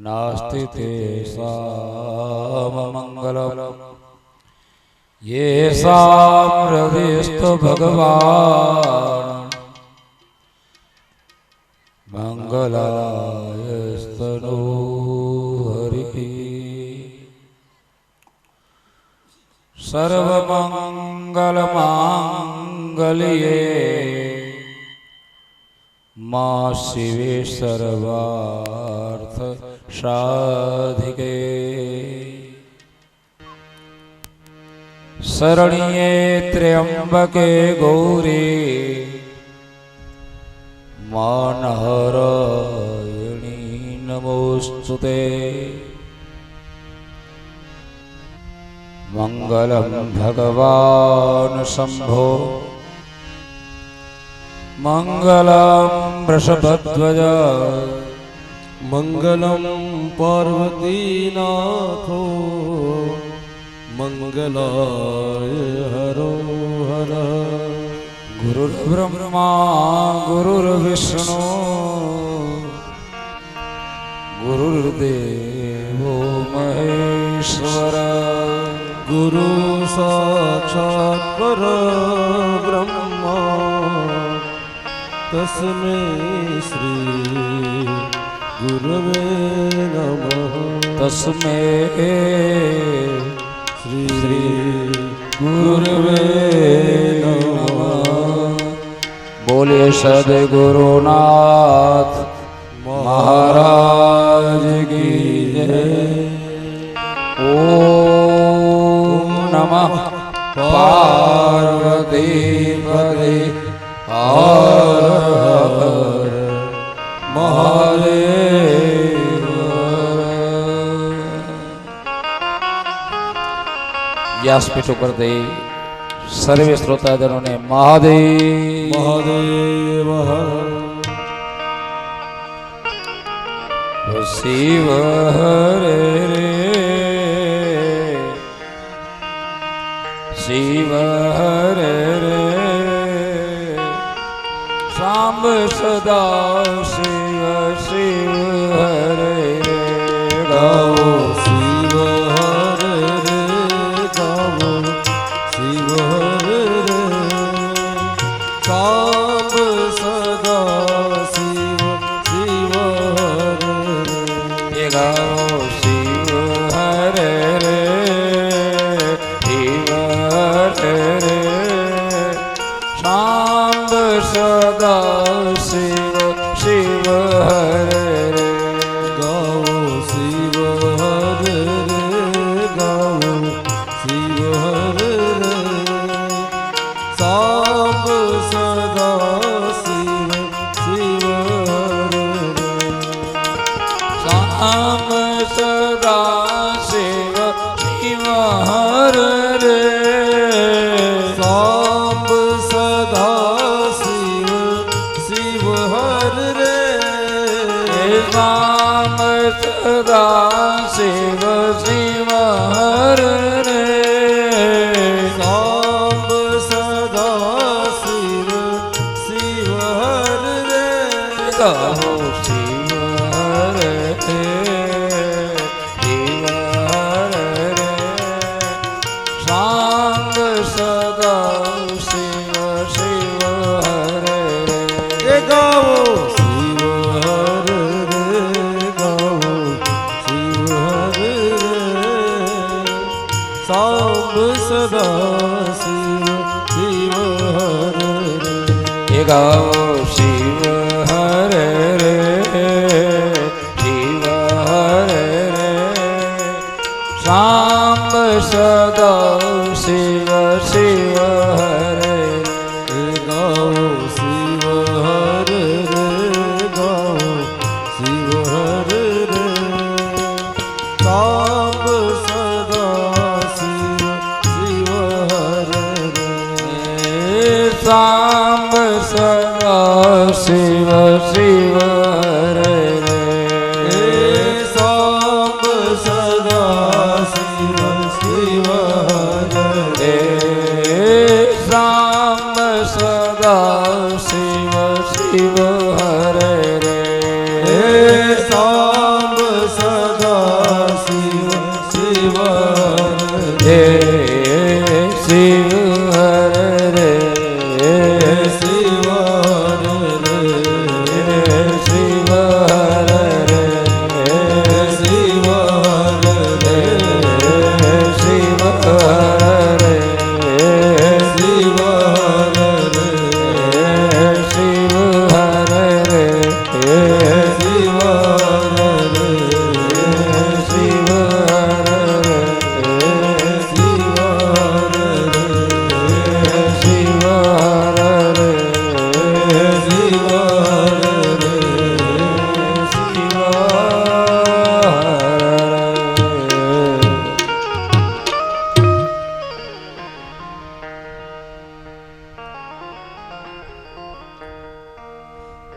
नास्ति तेषां मंगलम् येषां हृदयस्थो भगवान् मंगलायस्तनो हरिः सर्वमंगलमांगल्ये मां शिवे सर्वार्थ साधिके शरण्ये त्र्यंबके गौरी मानहरयणी नमोस्तुते मंगलम भगवान शंभो मंगलम वृषभध्वज मंगलम पार्वतीनाथो मंगलाय हरो हर गुरुर्ब्रह्मा गुरुर्विष्णु गुरुर्देवो महेश्वर गुरु साक्षात् परब्रह्मा तस्मै श्री गुरवे नमः तस्मै श्री गुरवे नमः। बोले सद्गुरुनाथ महाराज की जय। ओम नमः पार्वती पते हर हर महादेव। व्यासपीठ पर दे सर्वे श्रोताजनों ने महादेव महादेव शिव हरे रे शिव हरे रे सांब सदा शिव शिव हरे रे गाओ शिव हरे रे गाओ शिव हरे रे सांब सदा शिव शिव हरे रे गाओ शिव हरे रे शिव हरे रे सांब सदा शिव शिव हरे रे गाओ शिव हरे रे गाओ शिव हरे रे सांब सदा शिव शिव हरे रे सांब सदा शिव शिव हरे रे सांब सदा शिव शिव हरे रे सांब सदा शिव शिव हरे रे सांब सदा शिव शिव हरे रे गाओ शिव हरे रे शिव हरे रे सांब सदा शिव शिव हरे रे गाओ शिव हरे रे गाओ शिव हरे रे सांब सदा शिव शिव हरे रे गाओ शिव हरे रे शिव हरे रे सांब सदा शिव शिव हरे रे गाओ शिव हरे रे गाओ शिव हरे रे सांब सदा शिव शिव हरे रे सांब सदा शिव शिव हरे रे सांब सदा शिव शिव हरे रे सांब सदा शिव शिव हरे रे सांब सदा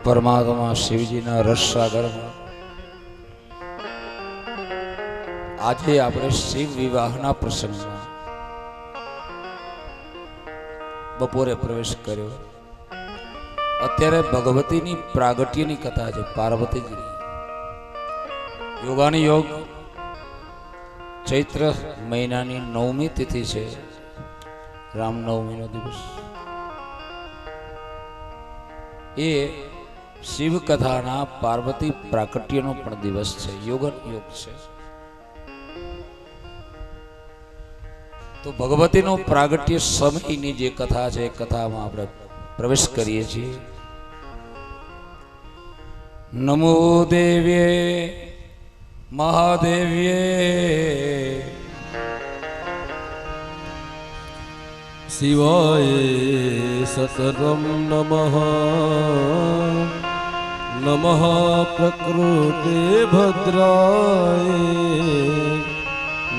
પરમાત્મા શિવજીના રસસાગરમાં આજે આપણે શિવ વિવાહના પ્રસંગમાં બપોરે પ્રવેશ કર્યો. અત્યારે ભગવતીની પ્રાગટ્યની કથા છે. પાર્વતીજીની યોગાની યોગ ચૈત્ર મહિનાની 9મી તિથિ છે, રામનવમીનો દિવસ. એ શિવ કથાના પાર્વતી પ્રાગટ્યનો પણ દિવસ છે, યોગન યોગ છે. તો ભગવતીનો પ્રાગટ્ય સમયની જે કથા છે એ કથામાં આપણે પ્રવેશ કરીએ છીએ. નમો દેવ્યે મહાદેવ્યે શિવાય સતતમ નમઃ. નમઃ પ્રકૃતે ભદ્રાય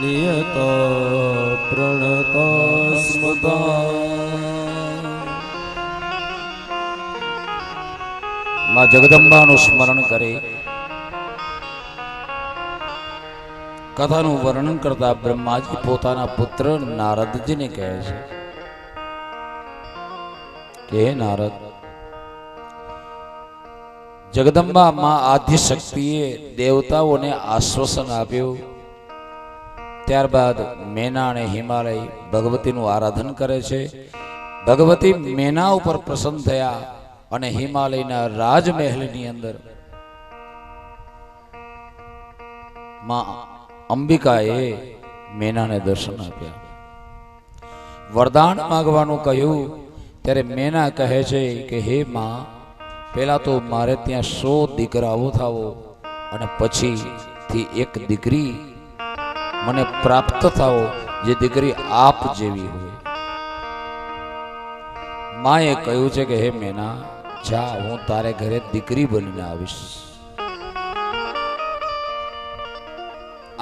નિયતા પ્રણતા સ્મૃતા. માં જગદંબાનું સ્મરણ કરે. કથાનું વર્ણન કરતા બ્રહ્માજી પોતાના પુત્ર નારદજીને કહે છે કે હે નારદ, જગદંબા માં આદ્ય શક્તિએ દેવતાઓને આશ્વાસન આપ્યું. ત્યારબાદ મેના અને હિમાલય ભગવતીનું આરાધન કરે છે. ભગવતી મેના ઉપર પ્રસન્ન થયા અને હિમાલયના રાજમહેલની અંદર માં અંબિકાએ મેનાને દર્શન આપ્યા. વરદાન માંગવાનું કહ્યું ત્યારે મેના કહે છે કે હે માં, પહેલા તો મારે ત્યાં 100 દીકરાઓ થાવો અને પછીથી એક દીકરી મને પ્રાપ્ત થાવો, જે દીકરી આપ જેવી હોય. માએ કહ્યું છે કે હે મેના, જા, હું તારે ઘરે દીકરી બનીને આવીશ.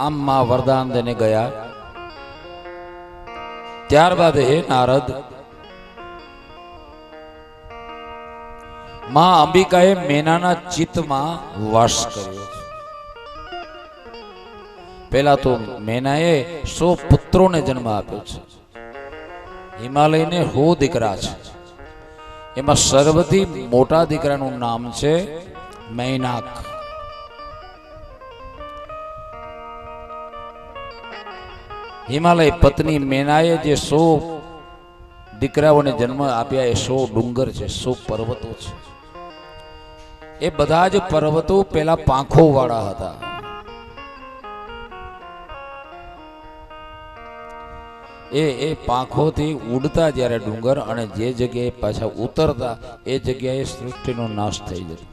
આમ માં વરદાન દઈને ગયા. ત્યારબાદ હે નારદ, માં અંબિકાએ મેનાના ચિત્તમાં વાસ કર્યો. પહેલા તો મેનાએ 100 પુત્રોને જન્મ આપ્યો છે. હિમાલયને 100 દીકરા છે. એમાં સર્વથી મોટા દીકરાનું નામ છે મૈનાક. હિમાલય પત્ની મેનાએ જે 100 દીકરાઓને જન્મ આપ્યા એ 100 ડુંગર છે, 100 પર્વતો છે. એ બધા જ પર્વતો પેલા પાંખો વાળા હતા. એ પાંખોથી ઉડતા જ્યારે ડુંગર અને જે જગ્યાએ પાછા ઉતરતા એ જગ્યાએ સૃષ્ટિનો નાશ થઈ જતો.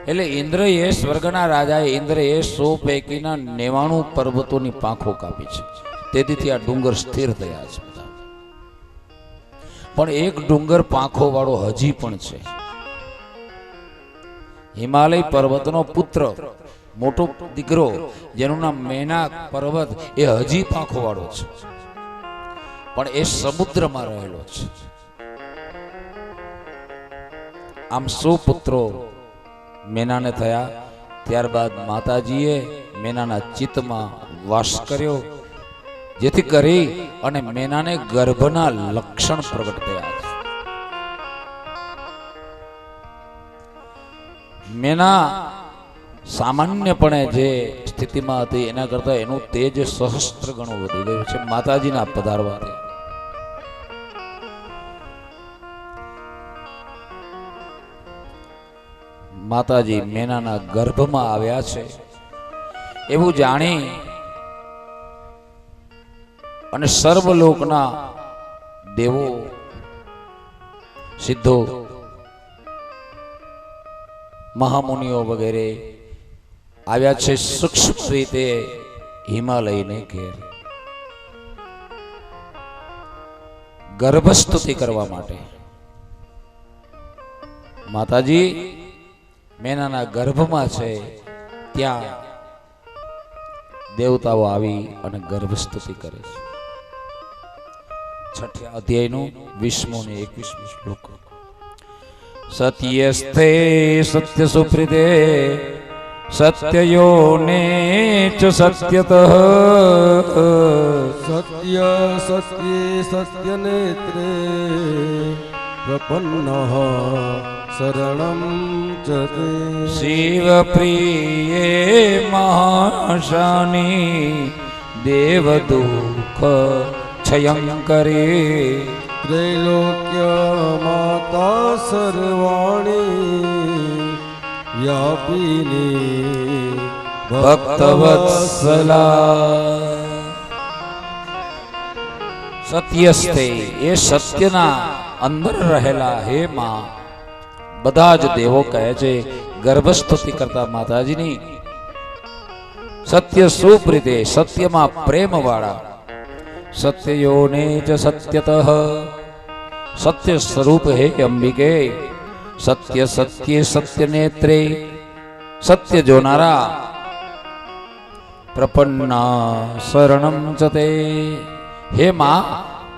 એટલે ઇન્દ્રએ, સ્વર્ગના રાજાએ ઇન્દ્રએ 100 પૈકીના 99 પર્વતોની પાંખો કાપી છે. તેથી આ ડુંગર સ્થિર થયા છે બધા. પણ એક ડુંગર પાંખો વાળો હજી પણ છે. હિમાલય પર્વતનો પુત્ર, મોટો દીકરો જેનું નામ મેનાક પર્વત, એ હજી પાંખો વાળો છે, પણ એ સમુદ્રમાં રહેલો છે. આમ 100 પુત્રો મેનાને થયા. ત્યારબાદ માતાજીએ મેનાના ચિત્તમાં વાસ કર્યો, જેથી કરી અને મેનાને ગર્ભના લક્ષણ પ્રગટ થયા. મેના સામાન્યપણે જે સ્થિતિમાં હતી એના કરતા એનું તેજ સહસ્ત્ર ગણું વધી ગયું છે માતાજીના પધારવાથી. માતાજી મેનાના ગર્ભમાં આવ્યા છે એવું જાણી અને સર્વલોકના દેવો, સિદ્ધો, મહામુનિઓ વગેરે આવ્યા છે સૂક્ષ્મ રીતે હિમાલયને ઘેર ગર્ભસ્તુતિ કરવા માટે. માતાજી મેનાના ગર્ભમાં છે ત્યાં દેવતાઓ આવી અને ગર્ભસ્તુતિ કરે છે. 6ઠ્ઠા અધ્યાયનું 20મો અને 21મો શ્લોક. સત્યસ્તે સત્ય સુપ્રીતે સત્યયોને ચ સત્યતઃ સત્ય સત્યે સત્યનેત્રે પ્રપન્નઃ શરણં ચ તે શિવ પ્રિયે મહાશાની દેવ દુઃખ છયંકરી ત્રૈલોક્ય માતા સર્વાણી વ્યાપિની ભક્તવત્સલા સત્યસ્તે એ સત્યના અંદર રહેલા હે માં બધા જ દેવો કહે છે ગર્ભસ્તુતિ કરતા માતાજીની સત્ય સુપ્રીતે સત્યમાં પ્રેમ વાળા સત્યયોને ચ સત્યતઃ સત્ય સ્વરૂપ હે અંબિકે સત્ય સત્ય સત્ય નેત્રે સત્ય જોનારા પ્રપન્ના શરણમ ચ તે હે માં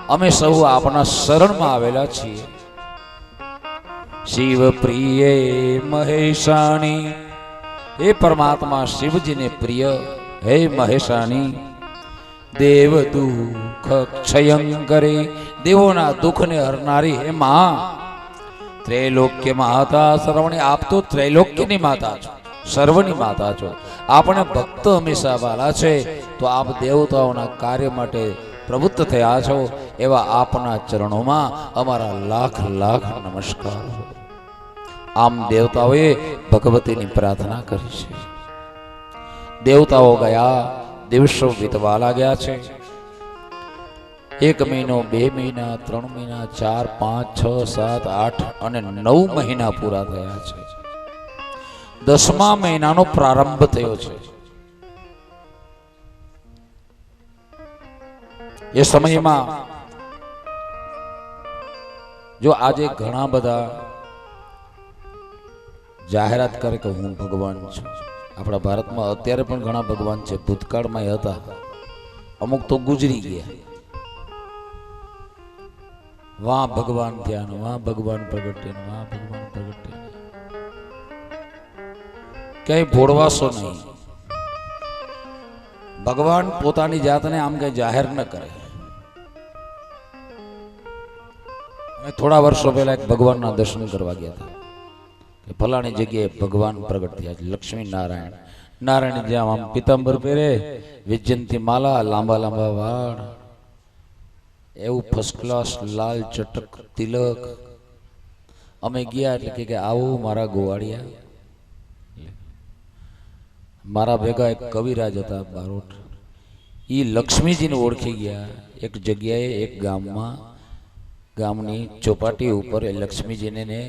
અમે સૌ આપના શરણમાં આવેલા છીએ શિવ પ્રિયે મહેશાણી હે પરમાત્મા શિવજીને પ્રિય હે મહેશાણી દેવ દુઃખ ક્ષયંકરે દેવોના દુઃખને હરનારી હે માં ત્રૈલોક્ય માતા સર્વણી આપ તો ત્રૈલોક્યની માતા છો સર્વની માતા છો આપણે ભક્ત હંમેશા વાલા છે તો આપ દેવતાઓના કાર્ય માટે પ્રવૃત્ત થયા છો એવા આપના ચરણોમાં અમારા લાખ લાખ નમસ્કાર આમ દેવતાઓએ ભગવતીની પ્રાર્થના કરી છે દેવતાઓ ગયા દિવસો વીતવા લાગ્યા છે 1 મહિનો 2 મહિના 3 મહિના 4 5 6 7 8 અને 9 મહિના પૂરા થયા છે 10મા મહિનાનો પ્રારંભ થયો છે એ સમયમાં જો આજે ઘણા બધા જાહેરાત કરે કે હું ભગવાન છું આપણા ભારતમાં અત્યારે પણ ઘણા ભગવાન છે ભૂતકાળમાં હતા અમુક તો ગુજરી ગયા વાહ ભગવાન થયા વાહ ભગવાન પ્રગટે વાહ ભગવાન પ્રગટે ક્યાંય ભોળવાશો નહીં ભગવાન પોતાની જાતને આમ કઈ જાહેર ન કરે અમે થોડા વર્ષો પહેલા એક ભગવાનના દર્શન કરવા ગયા હતા કે ફલાણી જગ્યાએ ભગવાન પ્રગટ થયા છે લક્ષ્મી નારાયણ નારાયણ જ્યાં આમ પિતાંબર પહેરે વિજયંતી માલા લાંબા લાંબા વાળ એવું ફર્સ્ટ ક્લાસ લાલ ચટક તિલક અમે ગયા એટલે કે આવો મારા ગોવાળિયા મારા ભેગા એક કવિરાજ હતા બારોટ એ લક્ષ્મીજીને ઓળખી ગયા એક જગ્યાએ એક ગામમાં ગામની ચોપાટી ઉપર એ લક્ષ્મીજીને ને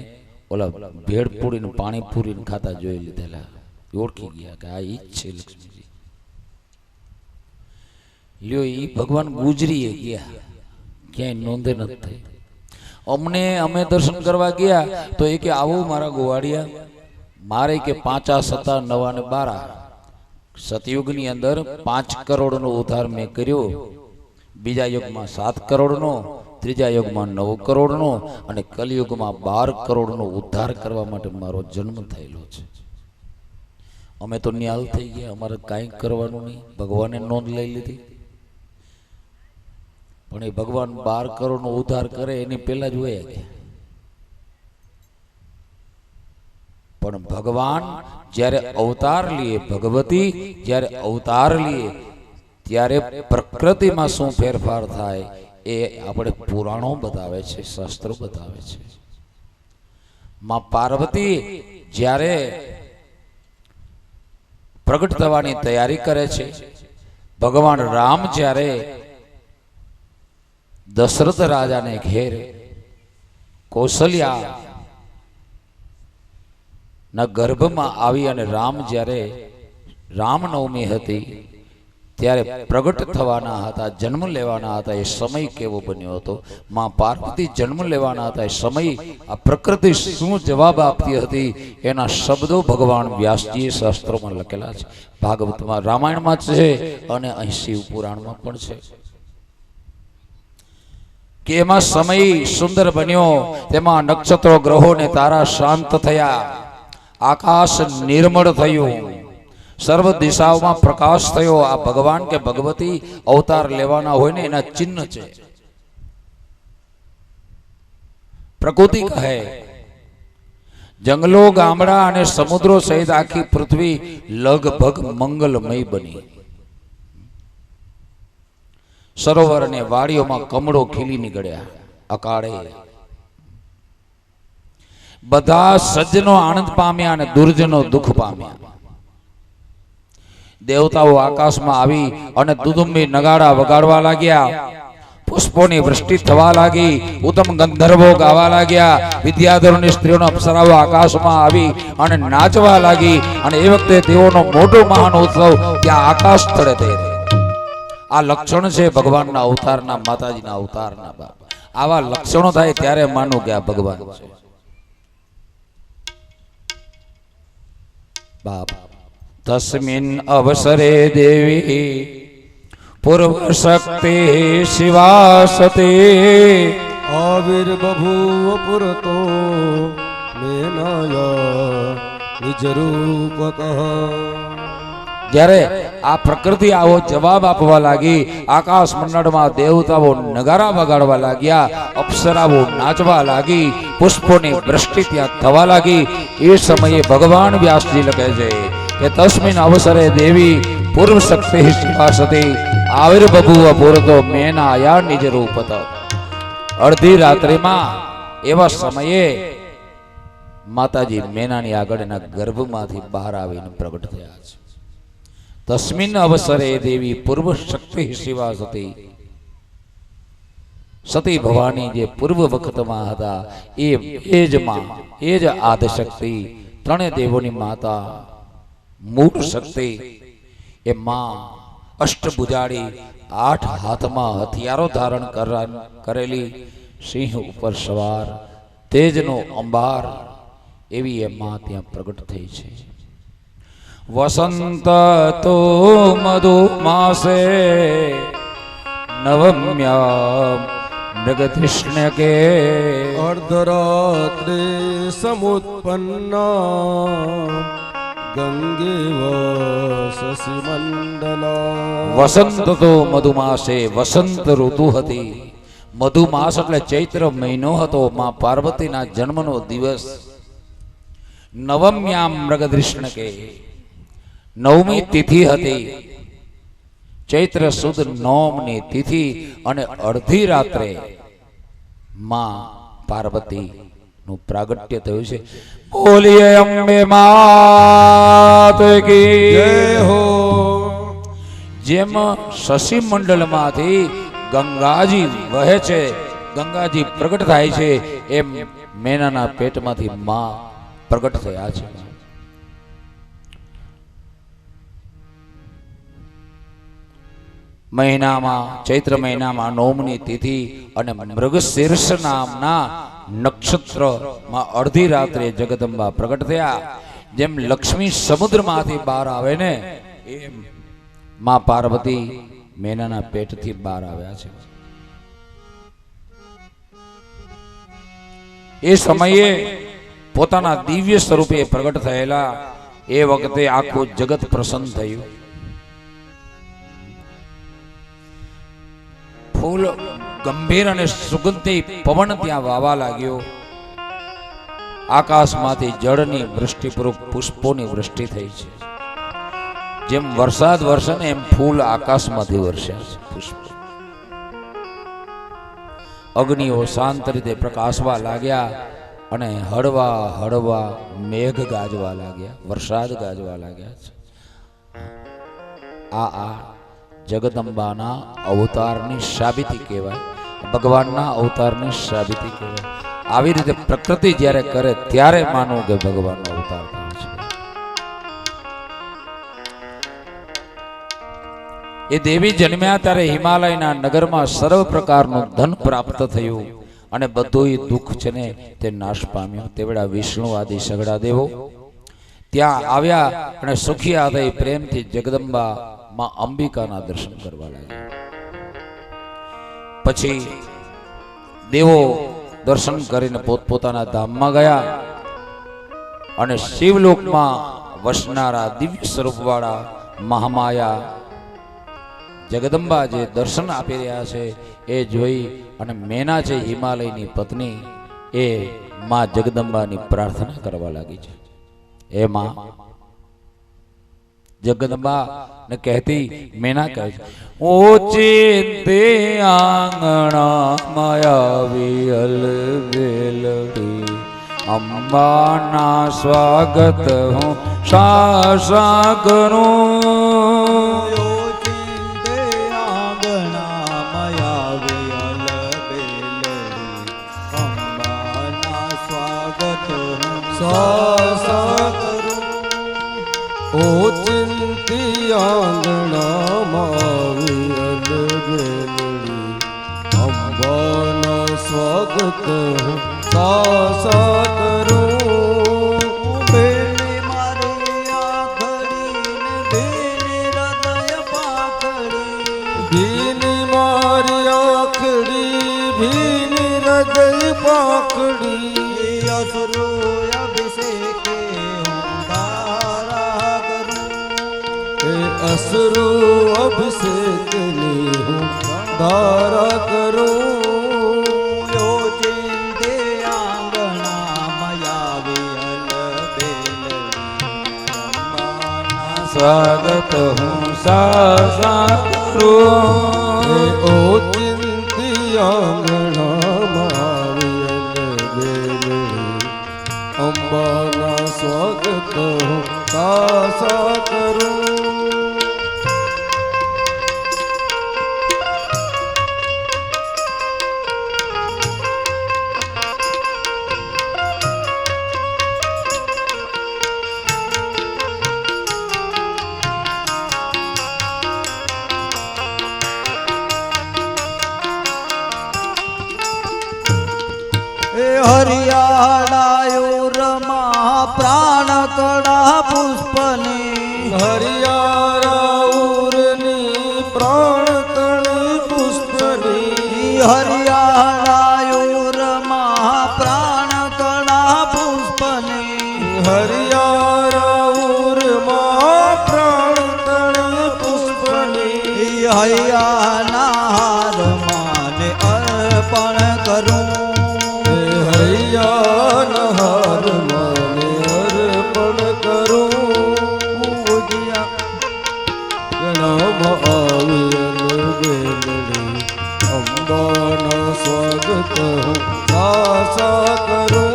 ઓલા ભેળ પૂરીને પાણી પૂરીને ખાતા જોઈ લીધેલા ઓળખી ગયા કે આ ઈ જ છે લક્ષ્મીજી લ્યો ઈ ભગવાન ગુજરીએ ગયા ક્યાંય નોંધે નથી થઈ અમે દર્શન કરવા ગયા તો એ કે આવો મારા ગોવાળિયા મારે કે 5 7 9 અને 12 સતયુગની અંદર 5 કરોડનો ઉદ્ધાર મેં કર્યો બીજા યુગમાં 7 કરોડનો ત્રીજા યુગમાં 9 કરોડનો અને કલિયુગમાં 12 કરોડનો ઉદ્ધાર કરવા માટે મારો જન્મ થયેલો છે અમે તો નિહાલ થઈ ગયા અમારે કાંઈ કરવાનું નહીં ભગવાને નોંધ લઈ લીધી પણ એ ભગવાન 12 કરોડનો ઉદ્ધાર કરે એની પહેલા જ વયા ગયા પણ ભગવાન જ્યારે અવતાર લીએ ભગવતી જ્યારે અવતાર લીએ ત્યારે પ્રકૃતિમાં શું ફેરફાર થાય એ આપણે પુરાણો બતાવે છે શાસ્ત્રો બતાવે છે માં પાર્વતી જ્યારે પ્રગટ થવાની તૈયારી કરે છે ભગવાન રામ જ્યારે દશરથ રાજાને ઘેર કૌશલ્યા ના ગર્ભમાં આવી અને રામ જ્યારે રામનવમી હતી ત્યારે પ્રગટ થવાના હતા જન્મ લેવાના હતા એ સમય કેવો બન્યો હતો માં પાર્વતી જન્મ લેવાના હતા એ સમય આ પ્રકૃતિ શું જવાબ આપતી હતી એના શબ્દો ભગવાન વ્યાસજીએ શાસ્ત્રોમાં લખેલા છે ભાગવતમાં રામાયણમાં છે અને અહીં શિવ પુરાણમાં પણ છે કે એમાં સમય સુંદર બન્યો, તેમાં નક્ષત્રો ગ્રહો ને તારા શાંત થયા, આકાશ નિર્મળ થયું, સર્વ દિશાઓમાં પ્રકાશ થયો. આ ભગવાન કે ભગવતી અવતાર લેવાના હોય ને એના ચિહ્ન છે. પ્રકૃતિ કહે જંગલો, ગામડા અને સમુદ્રો સહિત આખી પૃથ્વી લગભગ મંગલમય બની. સરોવર અને વાડીઓમાં કમળો ખીલી નીકળ્યા અકાળે. બધા સજ્જનો આનંદ પામ્યા અને દુર્જનો દુઃખ પામ્યા. દેવતાઓ આકાશમાં આવી અને દુદુંબી નગાડા વગાડવા લાગ્યા. પુષ્પોની વૃષ્ટિ થવા લાગી. ઉત્તમ ગંધર્વો ગાવા લાગ્યા. વિદ્યાધરોની સ્ત્રીઓનો અપ્સરાઓ આકાશમાં આવી અને નાચવા લાગી. અને એ વખતે તેઓનો મોટો મહાન ઉત્સવ ત્યાં આકાશ તળે થઈ રહ્યો. આ લક્ષણ છે ભગવાનના અવતારના, માતાજીના અવતારના. આવા લક્ષણો થાય ત્યારે માનું કે આ ભગવાન છે. બાપ તસ્મિન અવસરે દેવી પૂર્વ શક્તિ શિવાસતે આવિર્બભૂવ પુરતો મેનાયા નિજ રૂપતઃ. જ્યારે આ પ્રકૃતિ આવો જવાબ આપવા લાગી, આકાશ મંડળમાં દેવતાઓ નગારા વગાડવા લાગ્યા, અપ્સરાઓ નાચવા લાગી, પુષ્પોની વૃષ્ટિ ત્યાં થવા લાગી. એ સમયે ભગવાન વ્યાસજી લખે છે કે તસ્મિન અવસરે દેવી પૂર્વ શક્તિ શિવાસતી આવિર્બભૂવ પુરતો મેનાયા નિજ રૂપતઃ. અડધી રાત્રિમાં એવા સમયે માતાજી મેનાની આગળ એના ગર્ભમાંથી બહાર આવીને પ્રગટ થયા છે. તસ્મિન અવસરે દેવી પૂર્વ શક્તિ શિવા સતી. સતી ભવાની જે પૂર્વ વખતમાં હતા એ જ માં, એ જ આદશક્તિ, ત્રણે દેવોની માતા, મૂળ શક્તિ. એ માં અષ્ટભુજાળી, 8 હાથમાં હથિયારો ધારણ કરેલી, સિંહ ઉપર સવાર, તેજનો અંબાર, એવી એ માં ત્યાં પ્રગટ થઈ છે. વસંત તો મધુ માસે નવમ્યા મૃગતૃષ્ણ કે અર્ધરાત્રે સમુત્પન્ના ગંગે શશિ મંડલા. વસંત તો મધુમાસે, વસંત ઋતુ હતી. મધુમાસ એટલે ચૈત્ર મહિનો હતો. માં પાર્વતીના જન્મનો દિવસ. નવમ્યામ મૃગતૃષ્ણ કે, 9મી તિથિ હતી. ચૈત્ર સુદ 9ની તિથિ અને અડધી રાત્રે માં પાર્વતી નું પ્રાગટ્ય થયું છે. બોલીએ અંબે માત કી જય હો. જેમ શશી મંડળમાંથી ગંગાજી વહે છે, ગંગાજી પ્રગટ થાય છે, એમ મેનાના પેટમાંથી માં પ્રગટ થયા છે. મહિનામાં, ચૈત્ર મહિનામાં 9મી તિથિ અને મૃગશીર્ષ નામના નક્ષત્રમાં અડધી રાત્રે જગદંબા પ્રગટ થયા. જેમ લક્ષ્મી સમુદ્રમાંથી બહાર આવે ને, એમ માં પાર્વતી મેનાના પેટથી બહાર આવ્યા છે. એ સમયે પોતાના દિવ્ય સ્વરૂપે પ્રગટ થયેલા એ વખતે આખું જગત પ્રસન્ન થયું. ફૂલ ગંભીર અને સુગંધી પવન ત્યાં વાવા લાગ્યો. આકાશમાંથી જળની વૃષ્ટિ પૂર્વક પુષ્પોની વૃષ્ટિ થઈ છે. જેમ વરસાદ વરસે ને એમ ફૂલ આકાશમાંથી વરસ્યા છે. પુષ્પ અગ્નિઓ શાંત રીતે પ્રકાશવા લાગ્યા અને હળવા હળવા મેઘ ગાજવા લાગ્યા, વરસાદ ગાજવા લાગ્યા છે. આ જગદંબાના અવતારની સાબિતી કહેવાય, ભગવાનના અવતારની સાબિતી કહેવાય. આવી રીતે પ્રકૃતિ જ્યારે કરે ત્યારે માનવું કે ભગવાનનો અવતાર થયો છે. એ દેવી જન્મ્યા ત્યારે હિમાલયના નગરમાં સર્વ પ્રકારનું ધન પ્રાપ્ત થયું અને બધું દુઃખ છે ને તે નાશ પામ્યો. તેવડા વિષ્ણુ આદિ સગડા દેવો ત્યાં આવ્યા અને સુખી આદય પ્રેમથી જગદંબા માં અંબિકાના દર્શન કરવા લાગ્યા. પછી દેવો દર્શન કરીને પોતપોતાના ધામમાં ગયા અને શિવલોકમાં વસનારા દિવ્ય સ્વરૂપવાળા મહામાયા જગદંબા જે દર્શન આપી રહ્યા છે એ જોઈ અને મેના છે હિમાલયની પત્ની એ માં જગદંબાની પ્રાર્થના કરવા લાગી છે. એ માં જગદંબા ને કહેતી મેના કહે છે, ઓચિંતે આંગણા માયાવી અલબેલડી અંબાના સ્વાગત હું શાસા કરું. ઓચિંતી આંગણામાં અલબેલડી અંબાના સ્વાગત સાસા કરું. બેલી મારી આખડીને બેલી હૃદય પાખડી, ભીની મારી આખડી ભીની હૃદય પાખડી. અસુરો અભિષેકે હું ધારા કરું. એ અસરો અભિષેકની હું ધારા કરું. યોચિંતે આંગણા મયાવી અલબેલડી અંબાના સ્વાગત હું શાસા કરું. એ ઓચિંતી આંગણામાં અલબેલડી અંબાના સ્વાગત હું સાસા કરું. હરિયાળાયો રમા પ્રાણ કડા પુષ્પની, હરિયાળાઉરની પ્રાણ કણી પુષ્પની. હરિયાળાયો રમા પ્રાણ કડા પુષ્પની, હરિયાળાઉરમાં પ્રાણ કણી પુષ્પની. હૈયાના હાર માને અર્પણ કરું. હૈયાનહાર મને અર્પણ કરું. ગણામાં આવી અલબેલડી અંબાના સ્વાગત સાસા કરું.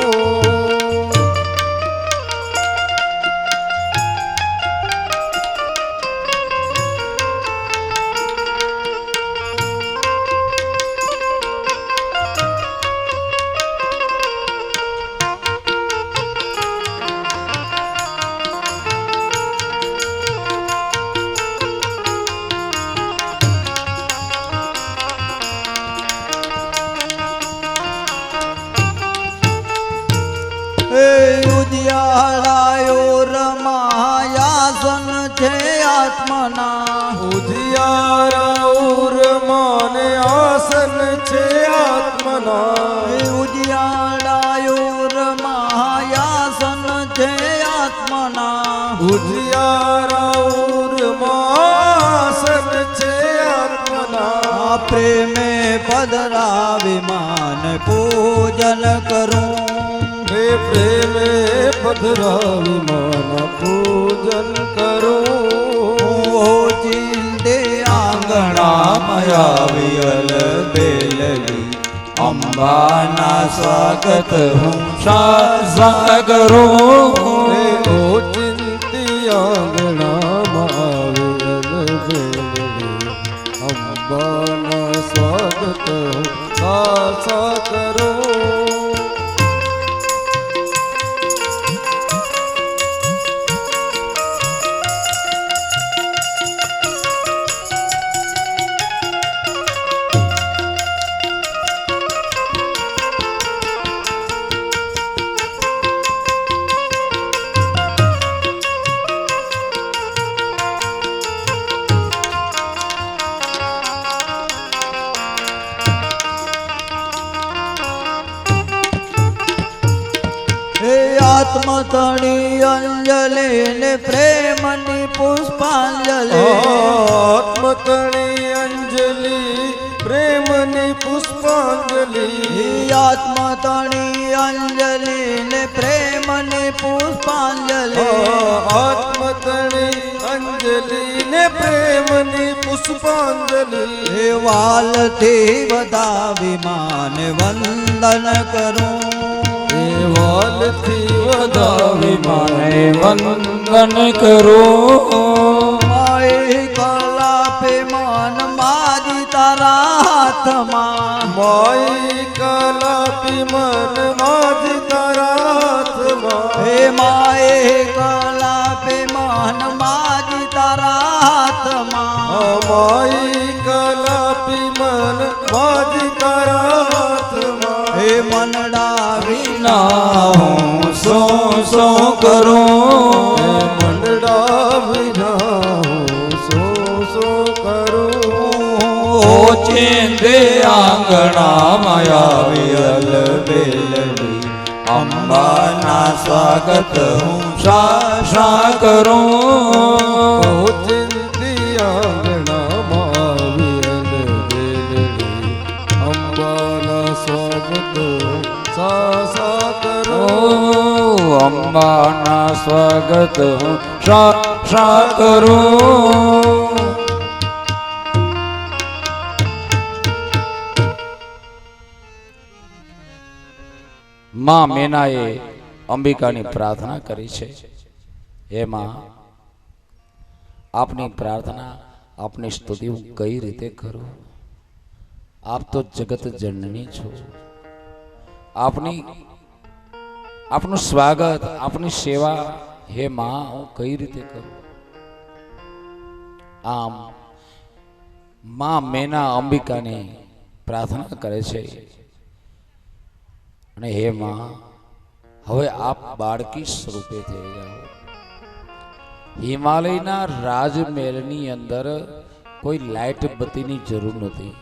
ઉદિયાળાયો રમાયાસન છે આત્મના, ઉદિયારાઉર માને આસન છે આત્મના. ઉદિયાળાયો રમાયાસન છે આત્મના, ઉદિયારાઉર માસન છે આત્મના. પ્રેમે પધરાવી માન પૂજન કરું. હે પ્રેમે પધરાવી માના પૂજન કરું. ચિંતે આંગણા મયાવી અલબેલડી અંબાના સ્વાગત હું શાસા કરું. હે ઓચિંતી આંગણામાં આવી અલબેલડી અંબાના સ્વાગત સાસા કરું. આત્મતણી અંજલિ ને પ્રેમની પુષ્પાંજલિ આત્મતણી અંજલિ પ્રેમની પુષ્પાંજલિ આત્મતણી અંજલિ ને પ્રેમની પુષ્પાંજલિ આત્મતણી અંજલિ ને પ્રેમની પુષ્પાંજલિ વાલથી વધાવી માને વંદન કરું વાલથી વધાવી માને વંદન કરો માય કલાપે મન માજી તારા હાથમાં માઈ કલાપી મન માજી તારા હાથમાં હે માય કલાપે મન માજી તારા હાથમાં માઈ કલાપી મન માજી તારા હાથમાં હે મનડા વિના ના હું સો કરું મંડળા વિના સો કરું ચેન્દ્રે આંગણામાં આવી અલબેલડી અંબાના સ્વાગત હું શા કરું ચિંતી આંગણામાં વિયલ વેલડી અંબાના સ્વાગત સા કરું અંબાના સ્વાગત હું શા કરું માં મેનાએ અંબિકાની પ્રાર્થના કરી છે. એમાં આપની પ્રાર્થના આપની સ્તુતિ હું કઈ રીતે કરું? આપ તો જગત જનની છો. આપનું સ્વાગત આપની સેવા હે માં હું કઈ રીતે કરું? આમ માં મેના અંબિકાની પ્રાર્થના કરે છે અને હે માં હવે આપ બાળકી સ્વરૂપે થઈ જાઓ. હિમાલયના રાજમહેલની અંદર કોઈ લાઇટ બત્તીની જરૂર નથી.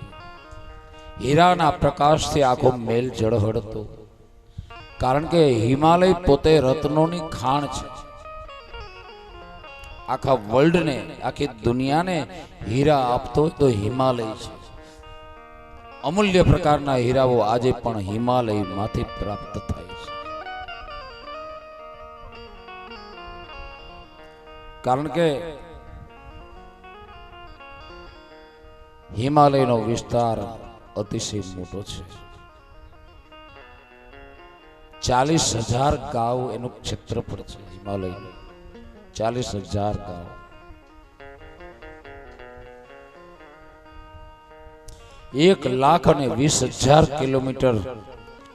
હીરાના પ્રકાશથી આખો મહેલ ઝળહળતો, કારણ કે હિમાલય પોતે રત્નોની ખાણ છે. આખા વર્લ્ડને આખી દુનિયાને હીરા આપતો તો હિમાલય છે. અમૂલ્ય પ્રકારના હીરાઓ આજે પણ હિમાલયમાંથી પ્રાપ્ત થાય છે. કારણ કે હિમાલયનો વિસ્તાર અતિશય મોટો છે. 40,000 ગાંવ એનું ક્ષેત્રફળ છે. હિમાલયનું 40,000 ગાંવ. એક 1,20,000 કિલોમીટર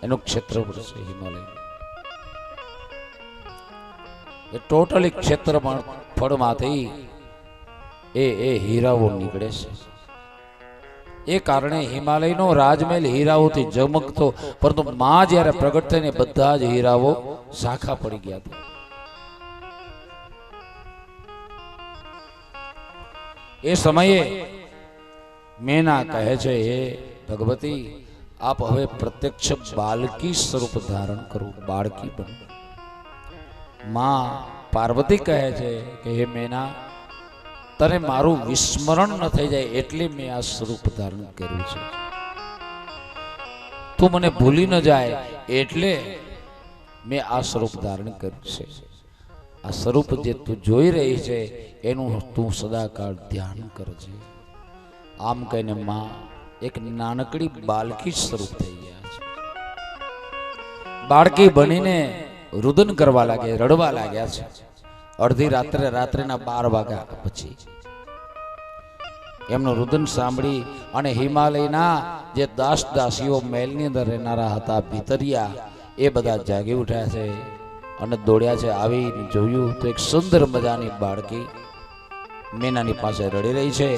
એનું ક્ષેત્રફળ છે હિમાલય. એ ટોટલી ક્ષેત્રફળમાંથી એ હીરાઓ નીકળે છે. એ કારણે હિમાલયનો રાજમહેલ હીરાઓથી ઝગમગતો, પરંતુ માં જ્યારે પ્રગટ થઈને બધા જ હીરાઓ ઝાંખા પડી ગયા હતા. એ સમયે મેના કહે છે, હે ભગવતી, આપ હવે પ્રત્યક્ષ બાલકી સ્વરૂપ ધારણ કરો, બાળકી બનો. માં પાર્વતી કહે છે કે હે મેના, તને મારું વિસ્મરણ ન થઈ જાય એટલે મેં આ સ્વરૂપ ધારણ કર્યું છે. તું મને ભૂલી ન જાય એટલે મેં આ સ્વરૂપ ધારણ કર્યું છે. આ સ્વરૂપ જે તું જોઈ રહી છે એનું તું સદાકાળ ધ્યાન કરજે. આમ કહીને માં એક નાનકડી બાલકી સ્વરૂપ થઈ ગયા છે. બાળકી બનીને રુદન કરવા લાગ્યા, રડવા લાગ્યા છે. અડધી રાત્રેના 12 વાગ્યા પછી એમનું રુદન સાંભળી અને હિમાલયના જે દાસીઓ મહેલની અંદર રહેનારા હતા, ભીતરિયા, એ બધા જાગી ઉઠ્યા છે અને દોડ્યા છે. આવી જોયું તો એક સુંદર મજાની બાળકી મેનાની પાસે રડી રહી છે.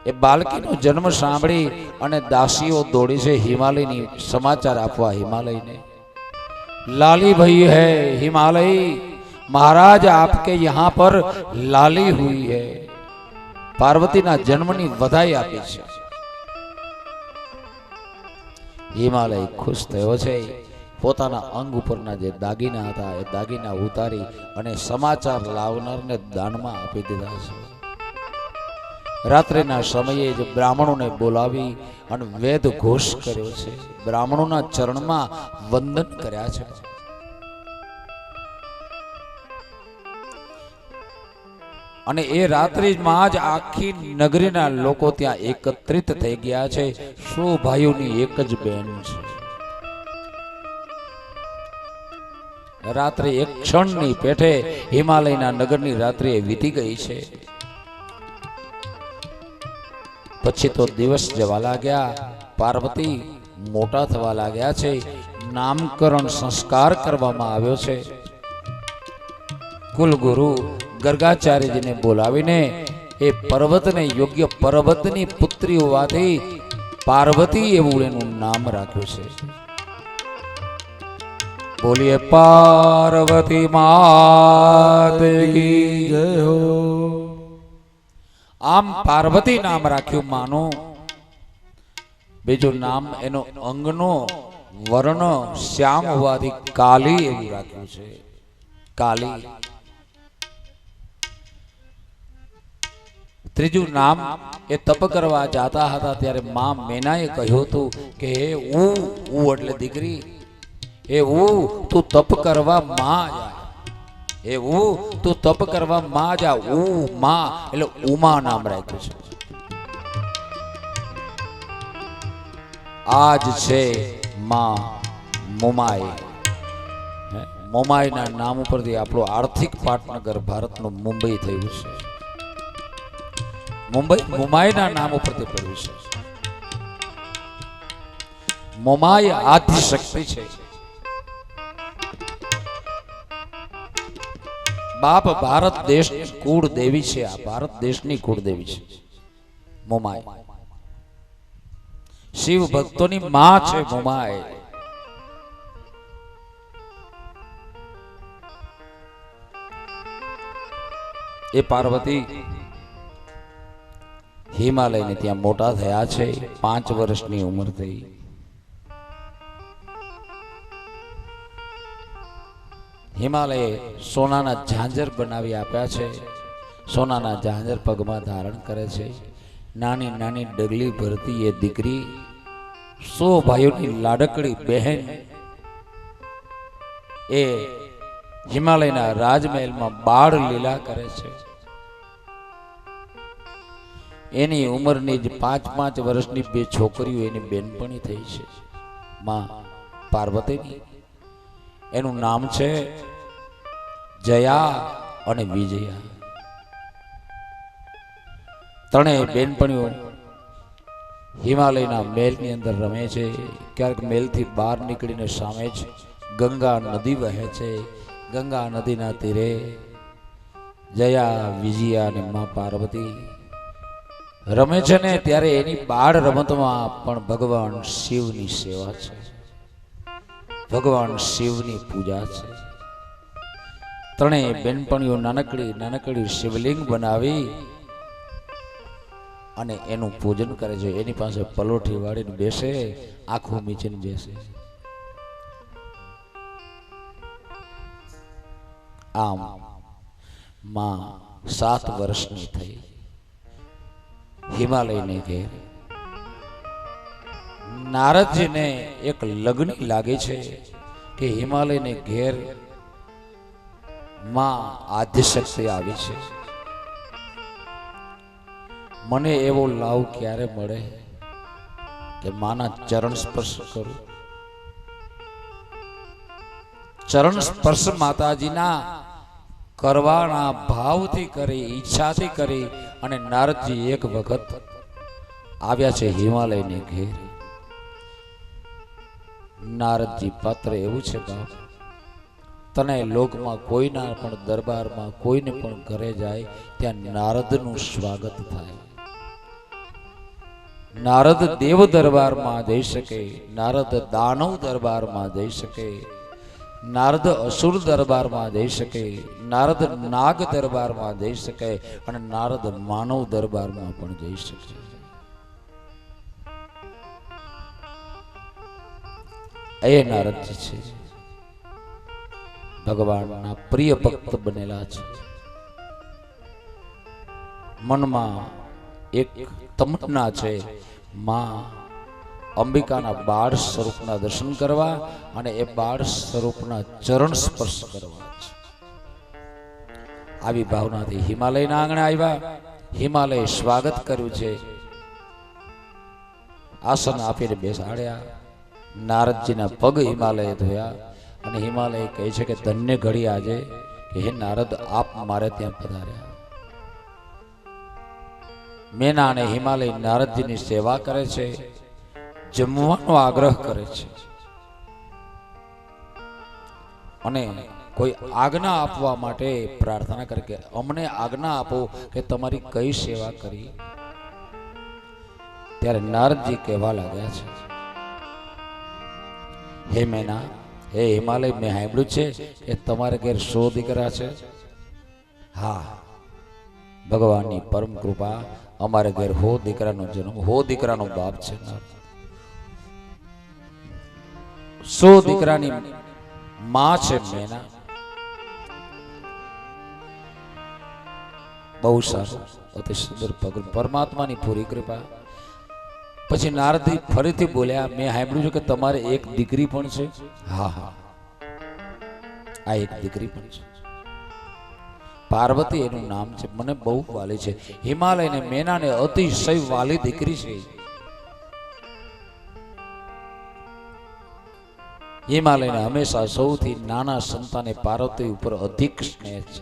એ બાળકીનો જન્મ સાંભળી અને દાસીઓ દોડી છે હિમાલયની સમાચાર આપવા. હિમાલયને, लाली भई है हिमालय, महाराज आपके यहाँ पर लाली हुई है. पार्वती ना जन्मनी बधाई आपी છે. હિમાલય ખુશ થયો છે પોતાના અંગ ઉપરના જે દાગીના હતા એ દાગીના ઉતારી અને સમાચાર લાવનારને દાનમાં આપી દીધા છે. રાત્રિના સમયે જ બ્રાહ્મણોને બોલાવી અને વેદ ઘોષ કર્યો છે. બ્રાહ્મણોના ચરણમાં વંદન કર્યા છે. અને એ રાત્રિમાં જ આખી નગરીના લોકો ત્યાં એકત્રિત થઈ ગયા છે. 100 ભાઈઓની એક જ બેન છે. રાત્રિ એક ક્ષણની પેઠે હિમાલયના નગરની રાત્રિ વીતી ગઈ છે. પછી તો દિવસ જવા લાગ્યા. પાર્વતી મોટા થવા લાગ્યા છે. નામકરણ સંસ્કાર કરવામાં આવ્યો છે. કુલગુરુ ગર્ગાચાર્યજીને બોલાવીને એ પર્વતને યોગ્ય પર્વતની પુત્રી હોવાથી પાર્વતી એવું એનું નામ રાખ્યું છે. બોલીએ પાર્વતી માત કી જય હો. આમ પાર્વતી નામ રાખ્યું માનું. બીજું નામ એનો અંગનો વર્ણ શ્યામ હોવાથી કાલી એવું રાખ્યું છે. કાલી. ત્રીજું નામ એ તપ કરવા જાતા હતા ત્યારે માં મેનાએ કહ્યું હતું કે હે ઉ એટલે દીકરી, એ તું તપ કરવા માં જા. એ તું તપ કરવા માં જા. માં એટલે ઉમા નામ રાખ્યું છે. આજ છે માં મોમાઈ. મોમાઈના નામ ઉપરથી આપણું આર્થિક પાટનગર ભારતનું મુંબઈ થયું છે. મુંબઈ મોમાઈના નામ ઉપરથી પડ્યું છે. મોમાઈ આદિ શક્તિ છે. બાપ ભારત દેશની કુળ દેવી છે. આ ભારત દેશની કુળ દેવી છે મોમાઈ. શિવ ભક્તોની માં છે મોમાઈ. એ પાર્વતી હિમાલયને ત્યાં મોટા થયા છે. 5 વર્ષની ઉંમર થઈ. હિમાલયે સોનાના ઝાંઝર બનાવી આપ્યા છે. સોનાના ઝાંઝર પગમાં ધારણ કરે છે. નાની નાની ડગલી ભરતી એ દીકરી 100 ભાઈઓની લાડકડી બહેન એ હિમાલયના રાજમહેલમાં બાળ લીલા કરે છે. એની ઉંમરની જ 5-5 વર્ષની 2 છોકરીઓ એની બેનપણી થઈ છે માં પાર્વતીની. એનું નામ છે જયા અને વિજયા. ત્રણેય બેનપણીઓ હિમાલયના મહેલની અંદર રમે છે. ક્યારેક મહેલથી બહાર નીકળીને સામે જ ગંગા નદી વહે છે. ગંગા નદીના તીરે જયા વિજયા અને માં પાર્વતી રમે છે ને ત્યારે એની બાળ રમતમાં પણ ભગવાન શિવની સેવા છે. ભગવાન શિવની પૂજા છે. ત્રણેય બેનપણીઓ નાનકડી નાનકડી શિવલિંગ બનાવી અને એનું પૂજન કરે છે. એની પાસે પલોઠી વાળીને બેસે, આંખું મીચીને બેસે. આમ માં 7 વર્ષની થઈ. હિમાલયને ઘેર નારદજીને એક લગ્ન લાગે છે કે હિમાલયને ઘેર માં આદ્યશક્તિ આવી છે. મને એવો લાવ ક્યારે મળે કે માના ચરણ સ્પર્શ કરું. ચરણ સ્પર્શ માતાજીના કરવાના ભાવથી કરી, ઈચ્છાથી કરી અને નારદજી એક વખત આવ્યા છે હિમાલયને ઘેર. નારદજી પાત્ર એવું છે બાપ, તને લોકમાં કોઈના પણ દરબારમાં કોઈને પણ ઘરે જાય ત્યાં નારદનું સ્વાગત થાય. નારદ દેવ દરબારમાં જઈ શકે, નારદ દાનવ દરબારમાં જઈ શકે, નારદ અસુર દરબારમાં જઈ શકે, નારદ નાગ દરબારમાં જઈ શકે અને નારદ માનવ દરબારમાં પણ જઈ શકે. એ નારદજી છે ભગવાનના પ્રિય ભક્ત બનેલા છે. મનમાં એક તમન્ના છે, માં અંબિકાના બાળ સ્વરૂપના દર્શન કરવા અને એ બાળ સ્વરૂપના ચરણ સ્પર્શ કરવા છે. આવી ભાવનાથી હિમાલયના આંગણે આવ્યા. હિમાલય સ્વાગત કર્યું છે, આસન આપીને બેસાડ્યા. નારદજીના પગ હિમાલયે ધોયા અને હિમાલય કહે છે કે ધન્ય ઘડી આજે કે હે નારદ આપ મારે ત્યાં પધાર્યા. મેના અને હિમાલય નારદજીની સેવા કરે છે, જમવાનો આગ્રહ કરે છે અને કોઈ આજ્ઞા આપવા માટે પ્રાર્થના કરે કે અમને આજ્ઞા આપો કે તમારી કઈ સેવા કરી. ત્યારે નારદજી કહેવા લાગ્યા છે, હે મેના, હે હિમાલય, મેં સાંભળ્યું છે કે તમારે ઘેર 100 દીકરા છે. હા, ભગવાનની પરમ કૃપા, અમારે ઘેર 100 દીકરાનો જન્મ, 100 દીકરાનો બાપ છે. 100 દીકરાની માં છે મેના. બહુ સારું, અતિ સુંદર પગલું, પરમાત્માની પૂરી કૃપા. પછી નારદજી ફરીથી બોલ્યા, મેં સાંભળ્યું છે કે તમારે એક દીકરી પણ છે. હા હા, આ એક દીકરી પણ છે, પાર્વતી એનું નામ છે, મને બહુ વાલી છે. હિમાલય ને મેના ને અતિશય વાલી દીકરી છે. હિમાલયને હંમેશા સૌથી નાના સંતાને પાર્વતી ઉપર અધિક સ્નેહ છે.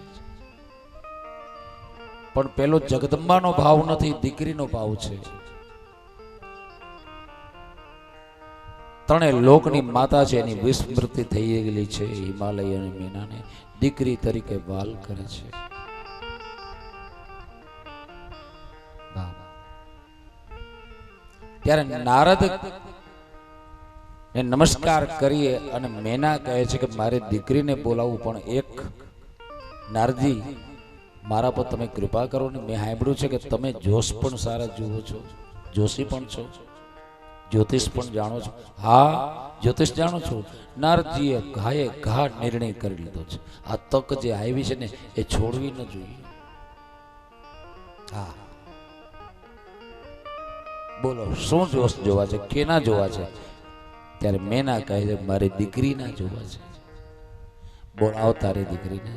પણ પેલો જગદંબાનો ભાવ નથી, દીકરીનો ભાવ છે. ત્રણે લોકની માતા છે, એની વિસ્મૃતિ થઈ ગયેલી છે. હિમાલય અને મીનાને દીકરી તરીકે વાલ કરે છે. ત્યારે નારદ ને નમસ્કાર કરીએ અને મેના કહે છે કે મારે દીકરીને બોલાવવું, પણ એક નારદજી મારા પર તમે કૃપા કરો ને. મેં સાંભળ્યું છે કે તમે જોશ પણ સારા જુઓ છો, જોશી પણ છો, જ્યોતિષ પણ જાણો છો. હા, જ્યોતિષ જાણો છો. નારદજીએ ઘાએ ઘા નિર્ણય કરી લીધો છે. આ તક જે આવી છે ને એ છોડવી ન જોઈએ. હા, બોલો શું જોશ જોવા છે, કેના જોવા છે? ત્યારે મેના કહે છે મારી દીકરીના જોવા છે. બોલાવ તારી દીકરીને.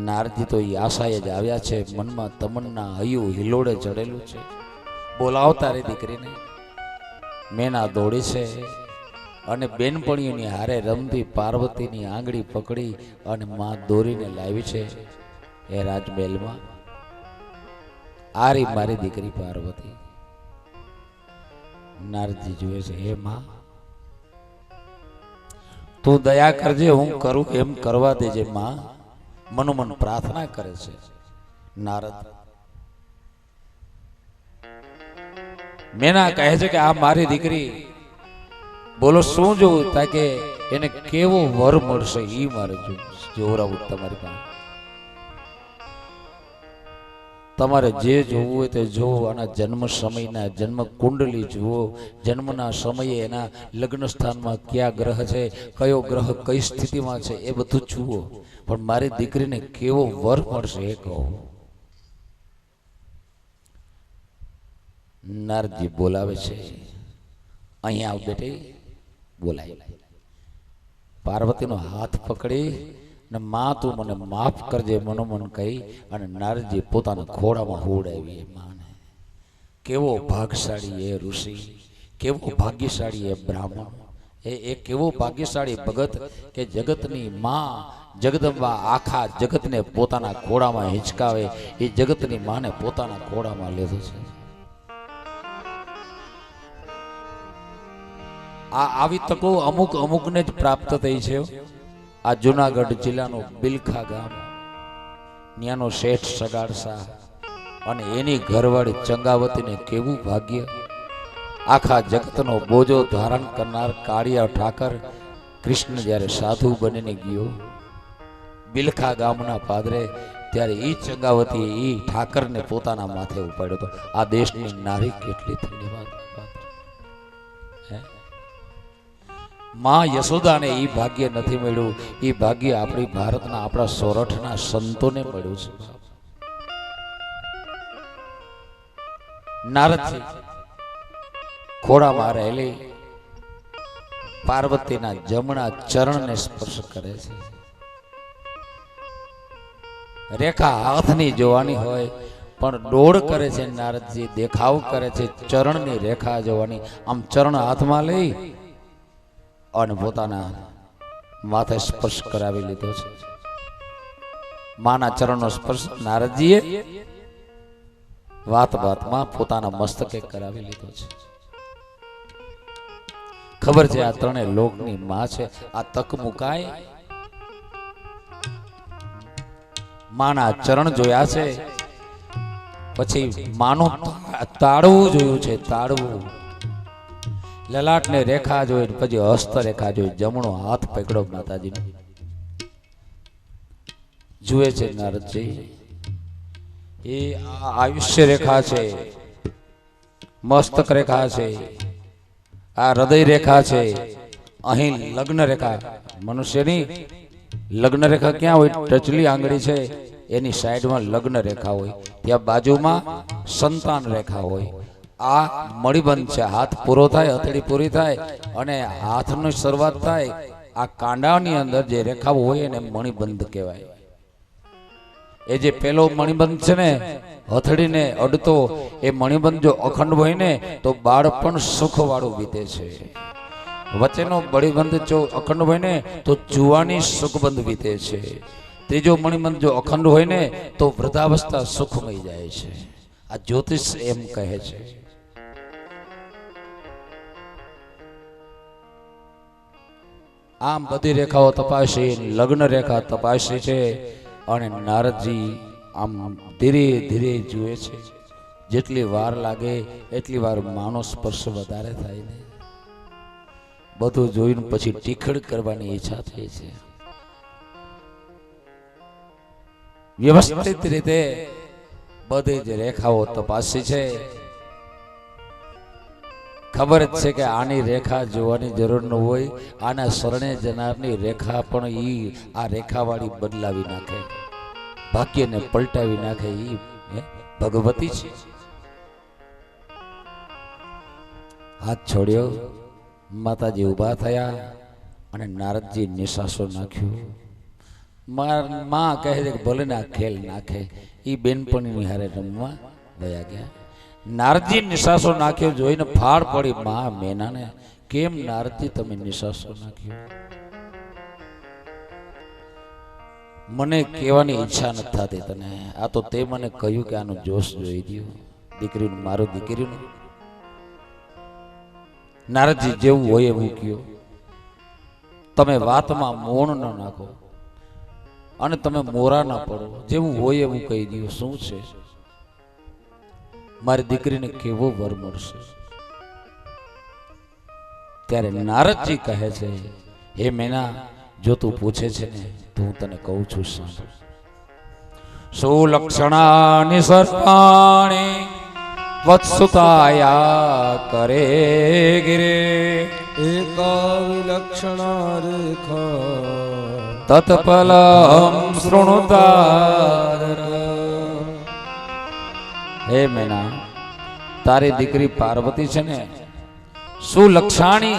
નારદજી તો એ આશાએ જ આવ્યા છે, મનમાં તમન્ના, હૈયું હિલોડે ચડેલું છે. બોલાવ તારી દીકરીને. મેના દોડી છે અને બેનપણીઓની હારે રમતી પાર્વતીની આંગળી પકડી અને માં દોરીને લાવી છે એ રાજમહેલમાં. આરી મારી દીકરી પાર્વતી. નારદજી જુએ છે, હે માં, તું દયા કરજે, હું કરું એમ કરવા દેજે માં. મનોમન પ્રાર્થના કરે છે નારદ. મેના કહે છે કે આ મારી દીકરી, બોલો શું જોવું, તાકે એને કેવો વર મળશે એ મારે જોવરાવું તમારી પાસે. તમારે જે જોવું હોય તે જોવો. આના જન્મ સમયના જન્મ કુંડલી જુઓ, જન્મના સમયે એના લગ્ન સ્થાનમાં કયા ગ્રહ છે, કયો ગ્રહ કઈ સ્થિતિમાં છે, એ બધું જુઓ. પણ મારી દીકરીને કેવો વર મળશે એ કહો. નારદજી બોલાવે છે, અહીંયા આવ બેટી. બોલાય. પાર્વતીનો હાથ પકડી ને માં તું મને માફ કરજે મનોમન કહી અને નારદજી પોતાના ખોળામાં હોડાવી એ માને. કેવો ભાગશાળી એ ઋષિ, કેવો ભાગ્યશાળી એ બ્રાહ્મણ, એ કેવો ભાગ્યશાળી ભગત કે જગતની માં જગદંબા આખા જગતને પોતાના ખોળામાં હિંચકાવે. એ જગતની માને પોતાના ખોળામાં લીધો છે. આવી તકો અમુક અમુકને જ પ્રાપ્ત થઈ છે. આ જુનાગઢ જિલ્લાનું બિલખા ગામ, ત્યાંનો શેઠ સગાડ શાહ અને એની ઘરવાળી ચંગાવતીને કેવું ભાગ્ય. આખા જગતનો બોજો ધારણ કરનાર કાળિયા ઠાકર કૃષ્ણ જ્યારે સાધુ બનીને ગયો બિલખા ગામના પાદરે, ત્યારે એ ચંગાવતી એ ઠાકરને પોતાના માથે ઉપાડ્યો હતો. આ દેશની નારી કેટલી ધન્યવાદ. માં યશોદાને એ ભાગ્ય નથી મળ્યું, એ ભાગ્ય આપણી ભારતના આપણા સોરઠના સંતોને મળ્યું છે. નારદજી ખોળામાં રહેલી પાર્વતીના જમણા ચરણને સ્પર્શ કરે છે. રેખા હાથની જોવાની હોય પણ દોડ કરે છે. નારદજી દેખાવ કરે છે ચરણની રેખા જોવાની. આમ ચરણ હાથમાં લઈ અને પોતાના માથે સ્પર્શ કરાવી લીધો છે. માના ચરણનો સ્પર્શ નારદજીએ વાત વાતમાં પોતાના મસ્તકે કરાવી લીધો છે. ખબર છે આ ત્રણેય લોકની માં છે. આ તક મુકાય માના ચરણ જોયા છે, પછી માનું તાળવું જોયું છે. તાળવું લલાટને રેખા જોઈ, પછી હસ્ત રેખા જોઈ, જમણો હાથ પકડ્યો માતાજીનો. જુએ છે નારદજી એ આયુષ્ય રેખા છે, મસ્તક રેખા છે, આ હૃદય રેખા છે, અહીં લગ્ન રેખા. મનુષ્યની લગ્ન રેખા ક્યાં હોય? ટચલી આંગળી છે એની સાઈડમાં લગ્ન રેખા હોય, ત્યાં બાજુમાં સંતાન રેખા હોય. આ મણિબંધ છે. હાથ પૂરો થાય, હથેળી પૂરી થાય અને હાથની શરૂઆત થાય, આ કાંડાની અંદર જે રેખાઓ હોય એને મણિબંધ કહેવાય. એ જે પેલો મણિબંધ છે ને હથડીને અડતો, એ મણિબંધ જો અખંડ હોય ને તો બાળપણ સુખ વાળું વીતે છે. વચ્ચેનો મણિબંધ જો અખંડ હોય ને તો જુવાની સુખબંધ વીતે છે. ત્રીજો મણિબંધ જો અખંડ હોય ને તો વૃદ્ધાવસ્થા સુખમય જાય છે. આ જ્યોતિષ એમ કહે છે. આમ બધી રેખાઓ તપાસી, લગ્ન રેખા તપાસી છે અને નારદજી આમ ધીરે ધીરે જુએ છે. જેટલી વાર લાગે એટલી વાર માનો સ્પર્શ વધારે થાય ને. બધું જોઈને પછી ટીખડ કરવાની ઈચ્છા થઈ છે. વ્યવસ્થિત રીતે બધી જ રેખાઓ તપાસી છે. ખબર જ છે કે આની રેખા જોવાની જરૂર ન હોય, આના શરણે જનારની રેખા પણ ઈ આ રેખાવાળી બદલાવી નાખે, ભાગ્યને પલટાવી નાખે. ઈ ભગવતી છે. હાથ છોડ્યો, માતાજી ઊભા થયા અને નારદજી નિશાસો નાખ્યો. માં કહે છે કે ભલે ના ખેલ નાખે. ઈ બેનપણીની હારે રમવા વયા ગયા. નારદજી નિશાસો નાખ્યો જોઈને ફાળ પડી માં મેનાને. કેમ નારદજી તમે નિશાસો નાખ્યો? મને કહેવાની ઈચ્છા નથી થતી તને. આ તો તે મને કહ્યું કે આનું જોશ જોઈ દઉં, દીકરીનું, મારું દીકરીનું. નારદજી જેવું હોય એવું કયો. તમે વાતમાં મોણ ન નાખો અને તમે મોરા ના પડો. જેવું હોય એવું કહી દો. શું છે? મારી દીકરીને કેવો વર મળશે? ત્યારે નારદજી કહે છે, હે મેના, જો તું પૂછે છે ને તો હું તને કહું છું. સાંભળ. સુલક્ષણાની સર્પાણી વત્સુતાયા કરે ગિરે એકા વિલક્ષણા રેખા તત્ફલમ શૃણુતાદર. હે મેના, તારી દીકરી પાર્વતી છે ને, સુલક્ષણાની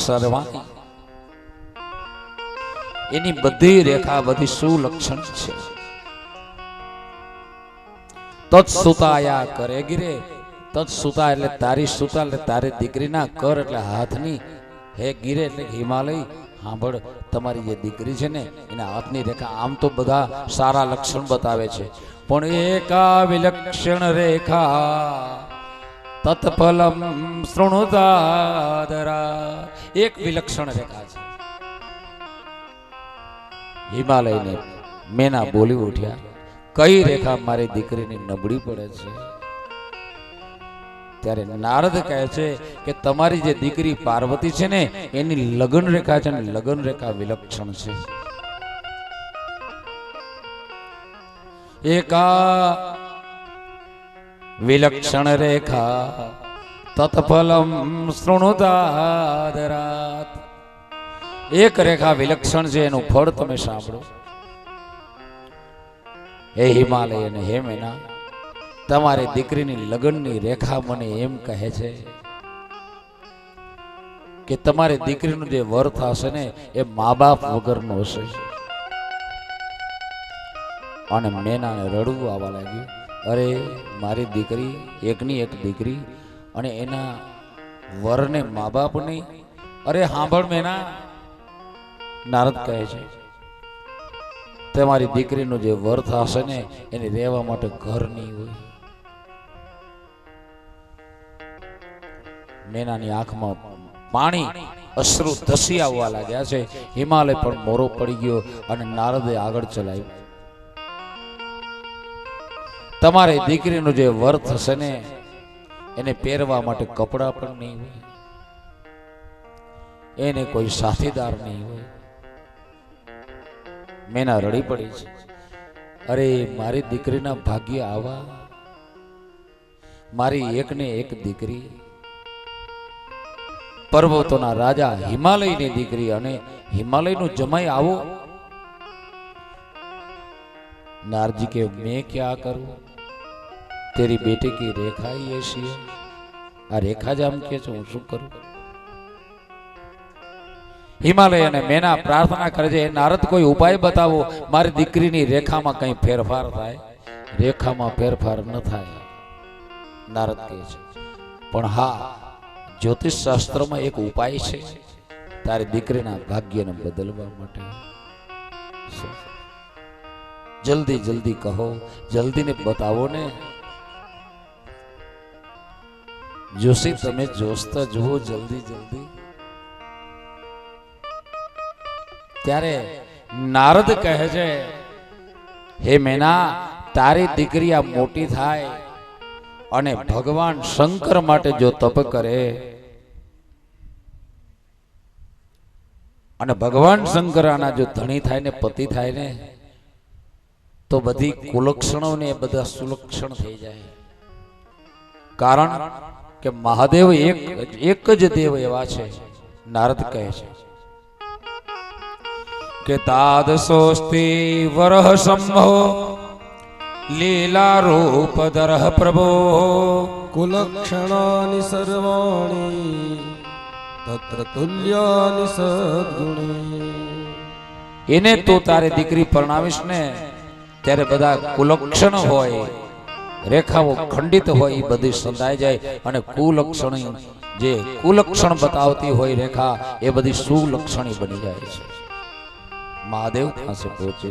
સર્વાણી, એની બધી રેખા બધી સુલક્ષણ છે. તત્સુતાયા કરે ગિરે. તત્સુતા એટલે તારી સુતા, એટલે તારી દીકરીના કર એટલે હાથની. હે ગિરે એટલે હિમાલય. સાંભળ, તમારી જે દીકરી છે ને એના હાથની રેખા આમ તો બધા સારા લક્ષણ બતાવે છે, પણ એકા વિલક્ષણ રેખા તત્ફલમ શૃણુતાદરા. એક વિલક્ષણ રેખા છે. હિમાલયને મેના બોલી ઉઠ્યા, કઈ રેખા મારી દીકરીની નબળી પડે છે? ત્યારે નારદ કહે છે કે તમારી જે દીકરી પાર્વતી છે ને એની લગ્ન રેખા છે ને, લગ્ન રેખા વિલક્ષણ છે. એકા વિલક્ષણ રેખા તત્ફલમ શૃણુતાદરાત. એક રેખા વિલક્ષણ છે, એનું ફળ તમે સાંભળો. હે હિમાલય અને હે મેના, તમારી દીકરીની લગ્નની રેખા મને એમ કહે છે કે તમારી દીકરીનું જે વર થશે ને એ મા બાપ વગરનો હશે. અને મેનાને રડવું આવવા લાગ્યું. અરે મારી દીકરી, એકની એક દીકરી, અને એના વરને મા બાપ નહીં. અરે સાંભળ મેના, નારદ કહે છે તમારી દીકરીનું જે વર થશે ને એને રહેવા માટે ઘર નહીં હોય. મેનાની આંખમાં પાણી, અશ્રુ ધસી આવવા લાગ્યા છે. હિમાલય પણ મોરો પડી ગયો અને નારદે આગળ ચલાવ્યું. તમારી દીકરીનું જે વર થશે ને એને પહેરવા માટે કપડા પણ નહીં હોય, એને કોઈ સાથીદાર નહીં હોય. મેના રડી પડી છે. અરે મારી દીકરીના ભાગ્ય આવા, મારી એકને એક દીકરી, પર્વતોના રાજા હિમાલયની દીકરી અને હિમાલયનું જમાઈ આવો. नारजी के मैं क्या करूं, तेरी बेटे की रेखा ही ऐसी है, आ रेखा जाम के हूँ शू करूं. हिमालय ने मेना प्रार्थना करे छे, नारद कोई उपाय बतावो, मारी दीकरीनी रेखामां कई फेरफार थाय. रेखामां फेरफार न थाय, नारद कहे छे. पण हाँ, ज्योतिष शास्त्र में एक उपाय छे, तारी दीकरीना भाग्यने बदलवा माटे. जल्दी जल्दी कहो, जल्दी ने बतावो ने. जोशी तमे जोस्ता जुओ, जल्दी जल्दी. त्यारे नारद कहे छे, हे मेना, तारी दीकरी आ मोटी थाय अने भगवान शंकर माटे जो तप करे अने भगवान शंकर आना जो धणी थाय ने पति थाय ने तो बधी कुलक्षणों ने बधा सुलक्षण थई जाए. कारण के महादेव एक ज देव एवा छे. नारद कहे छे के तादसोस्ति वरह संभो लीला रूप दरह प्रभो कुलक्षणानि सर्वाणि तत्र तुल्यानि सद्गुणी. इने तो तारे दीकरी परणावीश ने त्यारे बधा कुलक्षण होय, रेखाओ खंडित होय, बधी संधाई जाए अने कुलक्षण जे कुलक्षण बतावती होय रेखा ए बधी सुलक्षणी बनी जाए छे. महादेव पासे पहुंचे.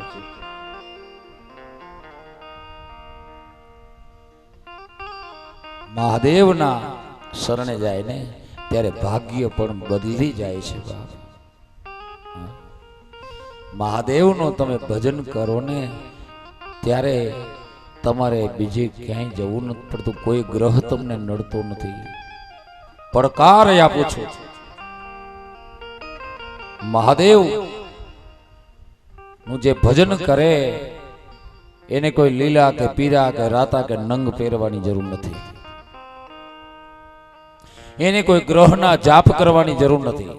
महादेवना शरणे जाए ने त्यारे भाग्य पण बदली जाए छे. महादेवनो तमे भजन करो ने त्यारे तमारे बीजे क्यांय जवुं नथी पड़तुं. कोई ग्रह तमने नड़तो नथी. પડકાર આપું છું, महादेव નું જે ભજન કરે એને કોઈ લીલા કે પીરા કે રાતા કે નંગ પહેરવાની જરૂર નથી. એને કોઈ ગ્રહના જાપ કરવાની જરૂર નથી.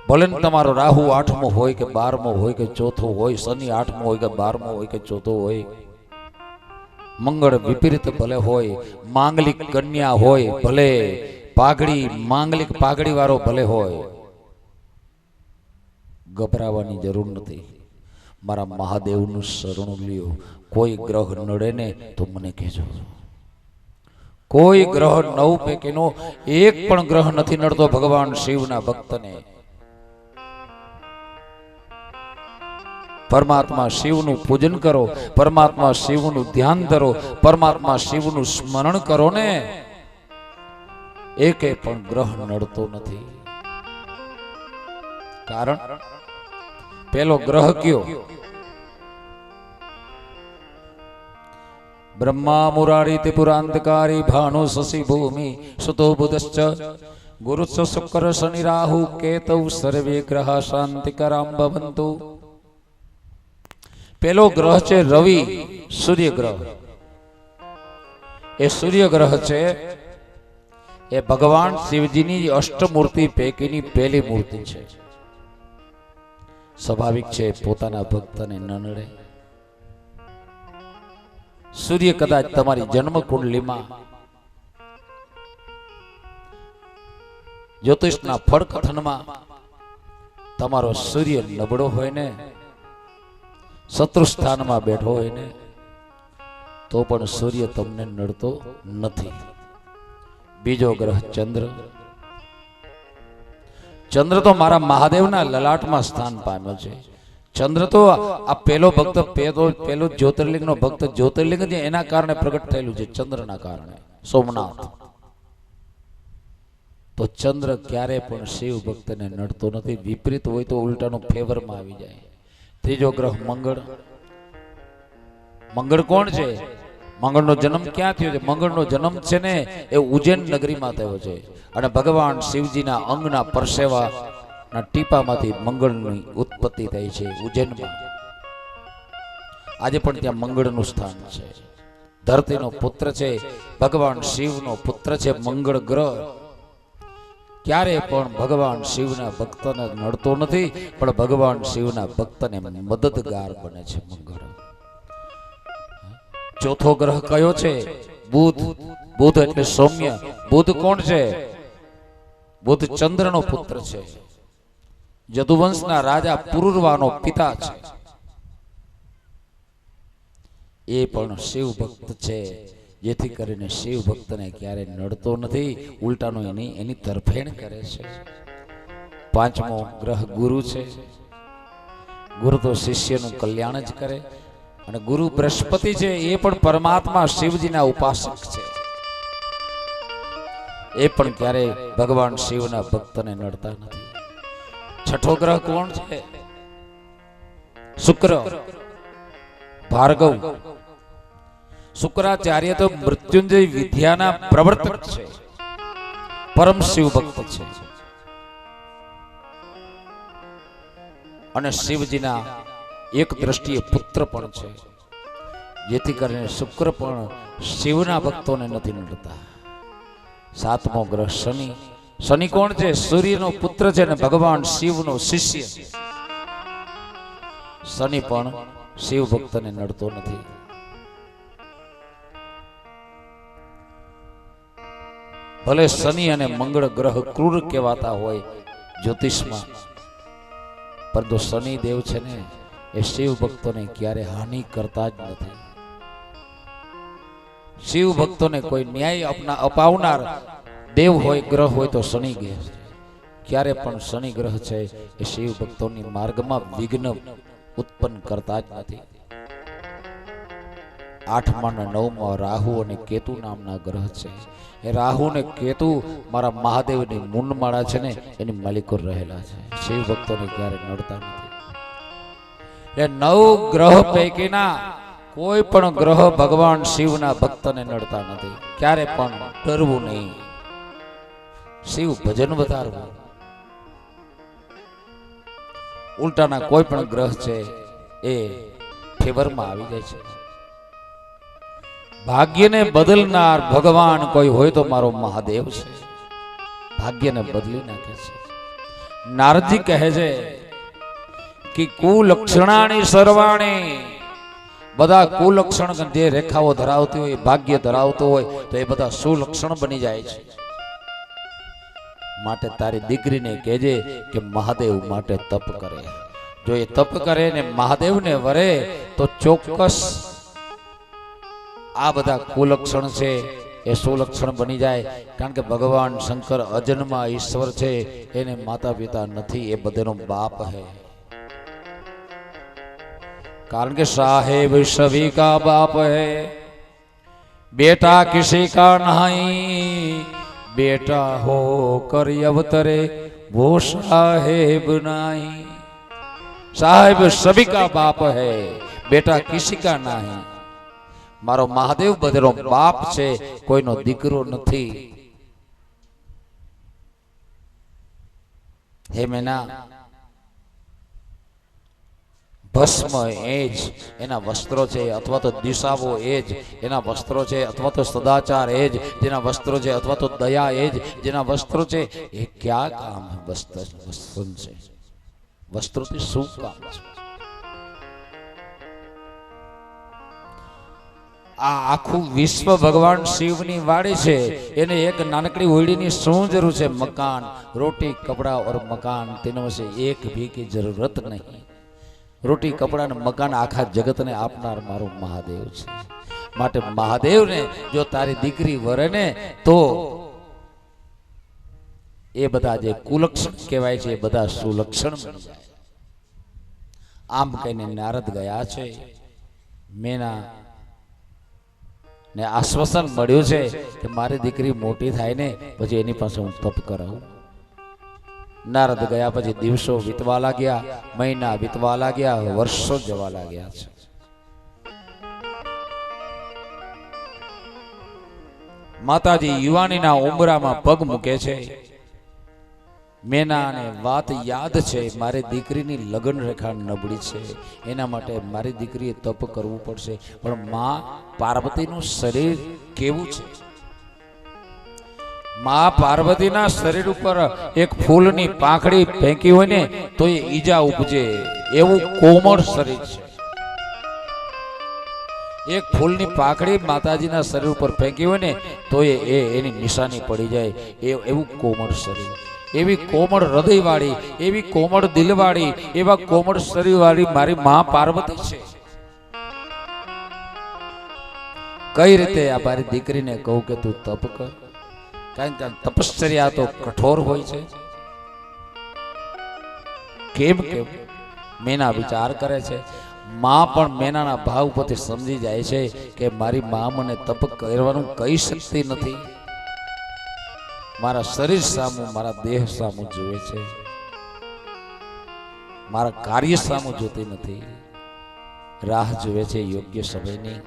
ભલે તમારો રાહુ 8મો હોય કે 12મો હોય કે 4થો હોય, શનિ 8મો હોય કે 12મો હોય કે 4થો હોય, મંગળ વિપરીત ભલે હોય, માંગલિક કન્યા હોય ભલે, પાઘડી માંગલિક પાઘડી વાળો ભલે હોય, ગભરાવાની જરૂર નથી. મારા મહાદેવનું શરણું લ્યો. કોઈ ગ્રહ નડે ને તો મને કહેજો. કોઈ ગ્રહ 9 પૈકીનો એક પણ ગ્રહ નથી નડતો ભગવાન શિવના ભક્તને. પરમાત્મા શિવનું પૂજન કરો, પરમાત્મા શિવનું ધ્યાન ધરો, પરમાત્મા શિવનું સ્મરણ કરો ને એકે પણ ગ્રહ નડતો નથી. કારણ પેલો ગ્રહ કયો? બ્રહ્મા મુરારી ત્રિપુરાંતકારી ભાનુ શશી ભૂમિ સુતો બુધશ્ચ ગુરુશ્ચ શુક્ર શનિ રાહુ કેતૌ સર્વે ગ્રહ શાંતિકરામ ભવંતુ. પેલો ગ્રહ છે રવિ, સૂર્ય ગ્રહ. એ સૂર્ય ગ્રહ છે એ ભગવાન શિવજીની અષ્ટમૂર્તિ પૈકીની પહેલી મૂર્તિ છે. સ્વાભાવિક છે પોતાના ભક્તને ન નડે. સૂર્ય કદાચ તમારી જન્મ કુંડલીમાં જ્યોતિષના ફળકથનમાં તમારો સૂર્ય નબળો હોય ને, શત્રુ સ્થાનમાં બેઠો હોય ને, તો પણ સૂર્ય તમને નડતો નથી. બીજો ગ્રહ ચંદ્ર. ચંદ્ર તો મારા મહાદેવના લલાટમાં સ્થાન પામ્યો છે. ચંદ્ર તો આ પેલો ભક્ત, પેલો જ્યોતિર્લિંગનો ભક્ત, જ્યોતિર્લિંગ જે એના કારણે પ્રગટ થયેલું છે, ચંદ્રના કારણે, સોમનાથ. તો ચંદ્ર ક્યારે પણ શિવ ભક્તને નડતો નથી. વિપરીત હોય તો ઉલટાનો ફેવરમાં આવી જાય. ત્રીજો ગ્રહ મંગળ. મંગળ કોણ છે? મંગળનો જન્મ ક્યાં થયો છે? મંગળનો જન્મ છે ને એ ઉજ્જૈન નગરીમાં થયો છે. અને ભગવાન શિવજીના અંગના પરસેવાના ટીપામાંથી મંગળની ઉત્પત્તિ થઈ છે ઉજ્જૈનમાં. આજે પણ ત્યાં મંગળનું સ્થાન છે. ધરતીનો પુત્ર છે, ભગવાન શિવનો પુત્ર છે મંગળ ગ્રહ. ક્યારે પણ ભગવાન શિવના ભક્તને નડતો નથી, પણ ભગવાન શિવના ભક્તને મદદગાર બને છે મંગળ. ચોથો ગ્રહ કયો છે? બુધ. બુધ એટલે સૌમ્ય. બુધ કોણ છે? બુધ ચંદ્રનો પુત્ર છે, યદુવંશના રાજા પુરુરવાનો પિતા છે. એ પણ શિવ ભક્ત છે, જેથી કરીને શિવ ભક્તને ક્યારે નડતો નથી, ઉલટાનો એની તરફેણ કરે છે. પાંચમો ગ્રહ ગુરુ છે. ગુરુ તો શિષ્યનું કલ્યાણ જ કરે. અને ગુરુ બૃહસ્પતિ છે, એ પણ પરમાત્મા શિવજીના ઉપાસક છે. એ પણ ક્યારે ભગવાન શિવના ભક્તને નડતા નથી. છઠ્ઠો ગ્રહ કોણ છે? શુક્ર, ભાર્ગવ. શુક્રાચાર્ય તો મૃત્યુંજય વિદ્યાના પ્રવર્તક છે, પરમ શિવ ભક્ત છે. અને શિવજીના એક દ્રષ્ટિએ પુત્ર પણ છે, જેથી કરીને શુક્ર પણ શિવના ભક્તોને નથી નડતા. સાતમો ગ્રહ શનિ. શનિ કોણ છે? સૂર્યનો પુત્ર છે અને ભગવાન શિવનો શિષ્ય. શનિ પણ શિવ ભક્તને નડતો નથી. ભલે શનિ અને મંગળ ગ્રહ ક્રૂર કહેવાતા હોય જ્યોતિષમાં, પરંતુ શનિ દેવ છે ને એ શિવ ભક્તોને ક્યારે હાનિ કરતા જ નથી. શિવ ભક્તોને કોઈ ન્યાય અપાવનાર દેવ હોય, ગ્રહ હોય તો શનિ ગ્રહ. ક્યારે પણ શનિ ગ્રહ છે એ શિવ ભક્તોની માર્ગમાં વિઘ્ન ઉત્પન્ન કરતા જ નથી. આઠમા અને નવમાં રાહુ અને કેતુ નામના ગ્રહ છે. એ રાહુ અને કેતુ મારા મહાદેવની મુંડમાળા છે ને એની માલિકો રહેલા છે. શિવ ભક્તોને ક્યારે નડતા નથી. એ 9 ગ્રહ પૈકીના કોઈ પણ ગ્રહ ભગવાન શિવના ભક્તને નડતા નથી. ક્યારે પણ ડરવું નહીં, શિવ ભજન વધારવું. ઉલટાના કોઈ પણ ગ્રહ છે એ ફેવરમાં આવી જાય છે. ભાગ્યને બદલનાર ભગવાન કોઈ હોય તો મારો મહાદેવ છે. ભાગ્યને બદલી નાખે છે. નારદજી કહે છે કે કુલક્ષણાની સર્વાણી. બધા કુલક્ષણ જે રેખાઓ ધરાવતી હોય, ભાગ્ય ધરાવતો હોય તો એ બધા સુલક્ષણ બની જાય છે. માટે તારી દીકરીને કહેજે કે મહાદેવ માટે તપ કરે. જો એ તપ કરે ને મહાદેવને વરે તો ચોક્કસ આ બધા કુલક્ષણ છે એ સુલક્ષણ બની જાય. કારણ કે ભગવાન શંકર અજન્મા ઈશ્વર છે, એને માતા પિતા નથી, એ બધેનો બાપ હે. કારણ કે સાહેબ સभी का बाप है, बेटा किसी का नहीं, बेटा हो कर अवतरे वो साहेब नहीं. साहेब सभी का बाप है, बेटा किसी का नहीं. મારો મહાદેવ બધેનો બાપ છે, કોઈનો દીકરો નથી. હે મેના, ભસ્મ એ જ એના વસ્ત્રો છે, અથવા તો દિશાઓ એ જ એના વસ્ત્રો છે, અથવા તો સદાચાર એ જ જેના વસ્ત્રો છે, અથવા તો દયા એ જ જેના વસ્ત્રો છે. એ ક્યાં કામ વસ્ત્ર છે? વસ્ત્રોથી શું કામ છે? આ આખું વિશ્વ ભગવાન શિવની વાડી છે. એને એક નાનકડી ઓરડીની શું જરૂર છે? મકાન, રોટી, કપડા और મકાન तीनों से एक भी की जरूरत नहीं. રોટી, કપડા ને મકાન આખા જગતને આપનાર મારો મહાદેવ છે. માટે મહાદેવને જો તારી દીકરી વરે ને તો એ બધા જે કુલક્ષણ કહેવાય છે એ બધા સુલક્ષણ બની જાય. આમ કહીને નારદ ગયા છે. મેના ને આશ્વાસન મળ્યું છે કે મારી દીકરી મોટી થાય ને પછી એની પાસે હું તપ કરાવું. નારદ ગયા પછી દિવસો વીતવા લાગ્યા, મહિના વીતવા લાગ્યા, વર્ષો જવા લાગ્યા છે. માતાજી યુવાનીના ઉંબરામાં પગ મૂકે છે. મેનાને વાત યાદ છે, મારી દીકરીની લગ્ન રેખા નબળી છે, એના માટે મારી દીકરીએ તપ કરવું પડશે. પણ માં પાર્વતીનું શરીર કેવું છે? માં પાર્વતીના શરીર ઉપર એક ફૂલની પાંખડી ફેંકી હોય ને તો એ ઈજા ઉપજે એવું કોમળ શરીર છે. એક ફૂલની પાંખડી માતાજીના શરીર ઉપર ફેંકી હોય ને તો એની નિશાની પડી જાય એવું કોમળ શરીર, એવી કોમળ હૃદયવાળી, એવી કોમળ દિલવાળી, એવા કોમળ શરીરવાળી મારી માં પાર્વતી છે. કઈ રીતે આ મારી દીકરીને કહું કે તું તપ કર? કારણ કે તપશ્ચર્યા તો કઠોર હોય છે. કેમ કેમ મેના વિચાર કરે છે. માં પણ મેનાના ભાવ પરથી સમજી જાય છે કે મારી માં મને તપ કરવાનું કઈ શકતી નથી. મારા શરીર સામું, મારા દેહ સામું જોવે છે, મારા કાર્ય સામું જોતી નથી. રાહ જોવે છે યોગ્ય સમયની.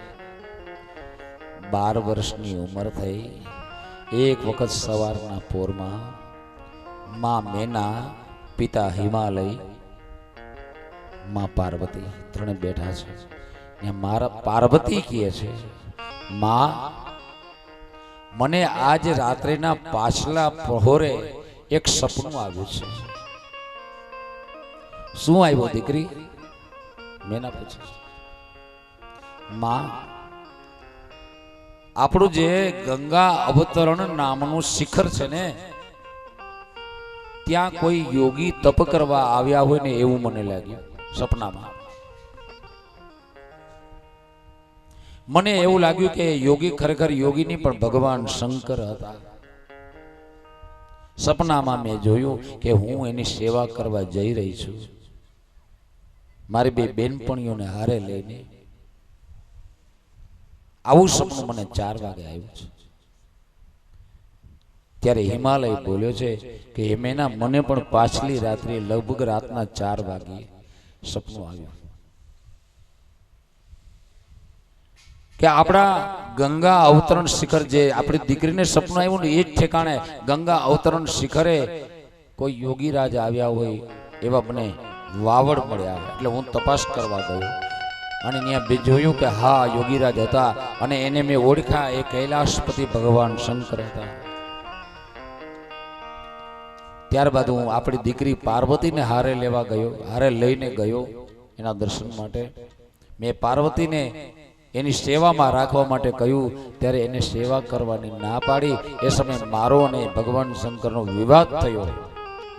12 વર્ષની ઉંમર થઈ. એક વખત સવારના પોરમાં માં મેના, પિતા હિમાલય, માં પાર્વતી ત્રણે બેઠા છે. મારા પાર્વતી કહે છે, માં મને આજ રાત્રિના પાછલા પ્રહોરે એક સપનું આવ્યું છે. શું આવ્યું દીકરી? મેના પૂછે. માં આપણું જે ગંગા અવતરણ નામનું શિખર છે ને ત્યાં કોઈ યોગી તપ કરવા આવ્યા હોય ને એવું મને લાગ્યું સપનામાં. મને એવું લાગ્યું કે યોગી ખરેખર યોગી નહીં પણ ભગવાન શંકર હતા. સપનામાં મેં જોયું કે હું એની સેવા કરવા જઈ રહી છું, મારી 2 બેનપણીઓને હારે લઈને. આવું સપનું મને 4 વાગે આવ્યું છે. ત્યારે હિમાલય બોલ્યો છે કે હેમેના મને પણ પાછલી રાત્રે લગભગ રાતના 4 વાગે સપનું આવ્યું કે આપણા ગંગા અવતરણ શિખર, જે આપણી દીકરીને સપનું આવ્યું ને એ જ ઠેકાણે ગંગા અવતરણ શિખરે કોઈ યોગી રાજ આવ્યા હોય એવા મને વાવડ મળ્યા. એટલે હું તપાસ કરવા ગયો અને ત્યાં જોયું કે હા યોગીરાજ હતા અને એને મેં ઓળખ્યા. એ કૈલાશપતિ ભગવાન શંકર હતા. ત્યારબાદ હું આપણી દીકરી પાર્વતીને હારે લેવા ગયો, હારે લઈને ગયો એના દર્શન માટે. મેં પાર્વતીને એની સેવામાં રાખવા માટે કહ્યું ત્યારે એને સેવા કરવાની ના પાડી. એ સમયે મારો અને ભગવાન શંકરનો વિવાદ થયો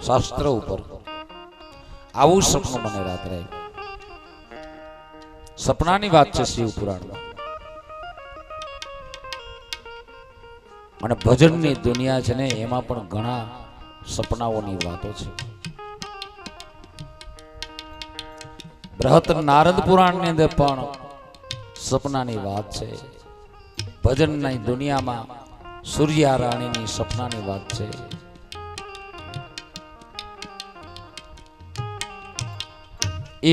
શાસ્ત્ર ઉપર. આવું સપનું મને રાત્રે, સપનાની વાત છે શિવ પુરાણમાં. અને ભજનની દુનિયા છે ને એમાં પણ ઘણા સપનાઓની વાતો છે. બૃહત નારદ પુરાણની અંદર પણ સપનાની વાત છે. ભજનની દુનિયામાં સૂર્યા રાણીની સપનાની વાત છે.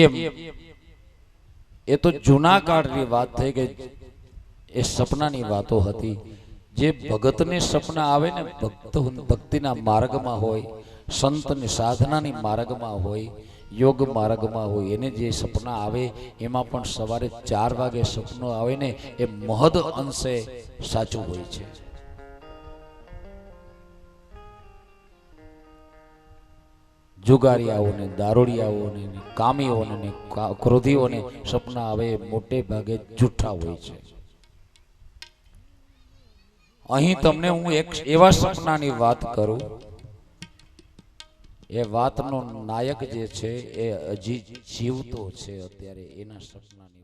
એમ એ તો જૂના કાળની વાત થઈ ગઈ. એ સપનાની વાતો હતી. જે ભગતને સપના આવે ને ભક્તિના માર્ગમાં હોય, સંતની સાધનાની માર્ગમાં હોય, યોગ માર્ગમાં હોય એને જે સપના આવે એમાં પણ સવારે 4 વાગે સપનું આવે ને એ મહદ અંશે સાચું હોય છે. જુગારીયાઓને, દારૂડિયાઓને, કામીઓને ને ક્રોધીઓને સપના આવે એ મોટે ભાગે જૂઠા હોય છે. અહીં તમને હું એક એવા સપનાની વાત કરું, એ વાતનો નાયક જે છે એ હજી જીવતો છે અત્યારે, એના સપનાની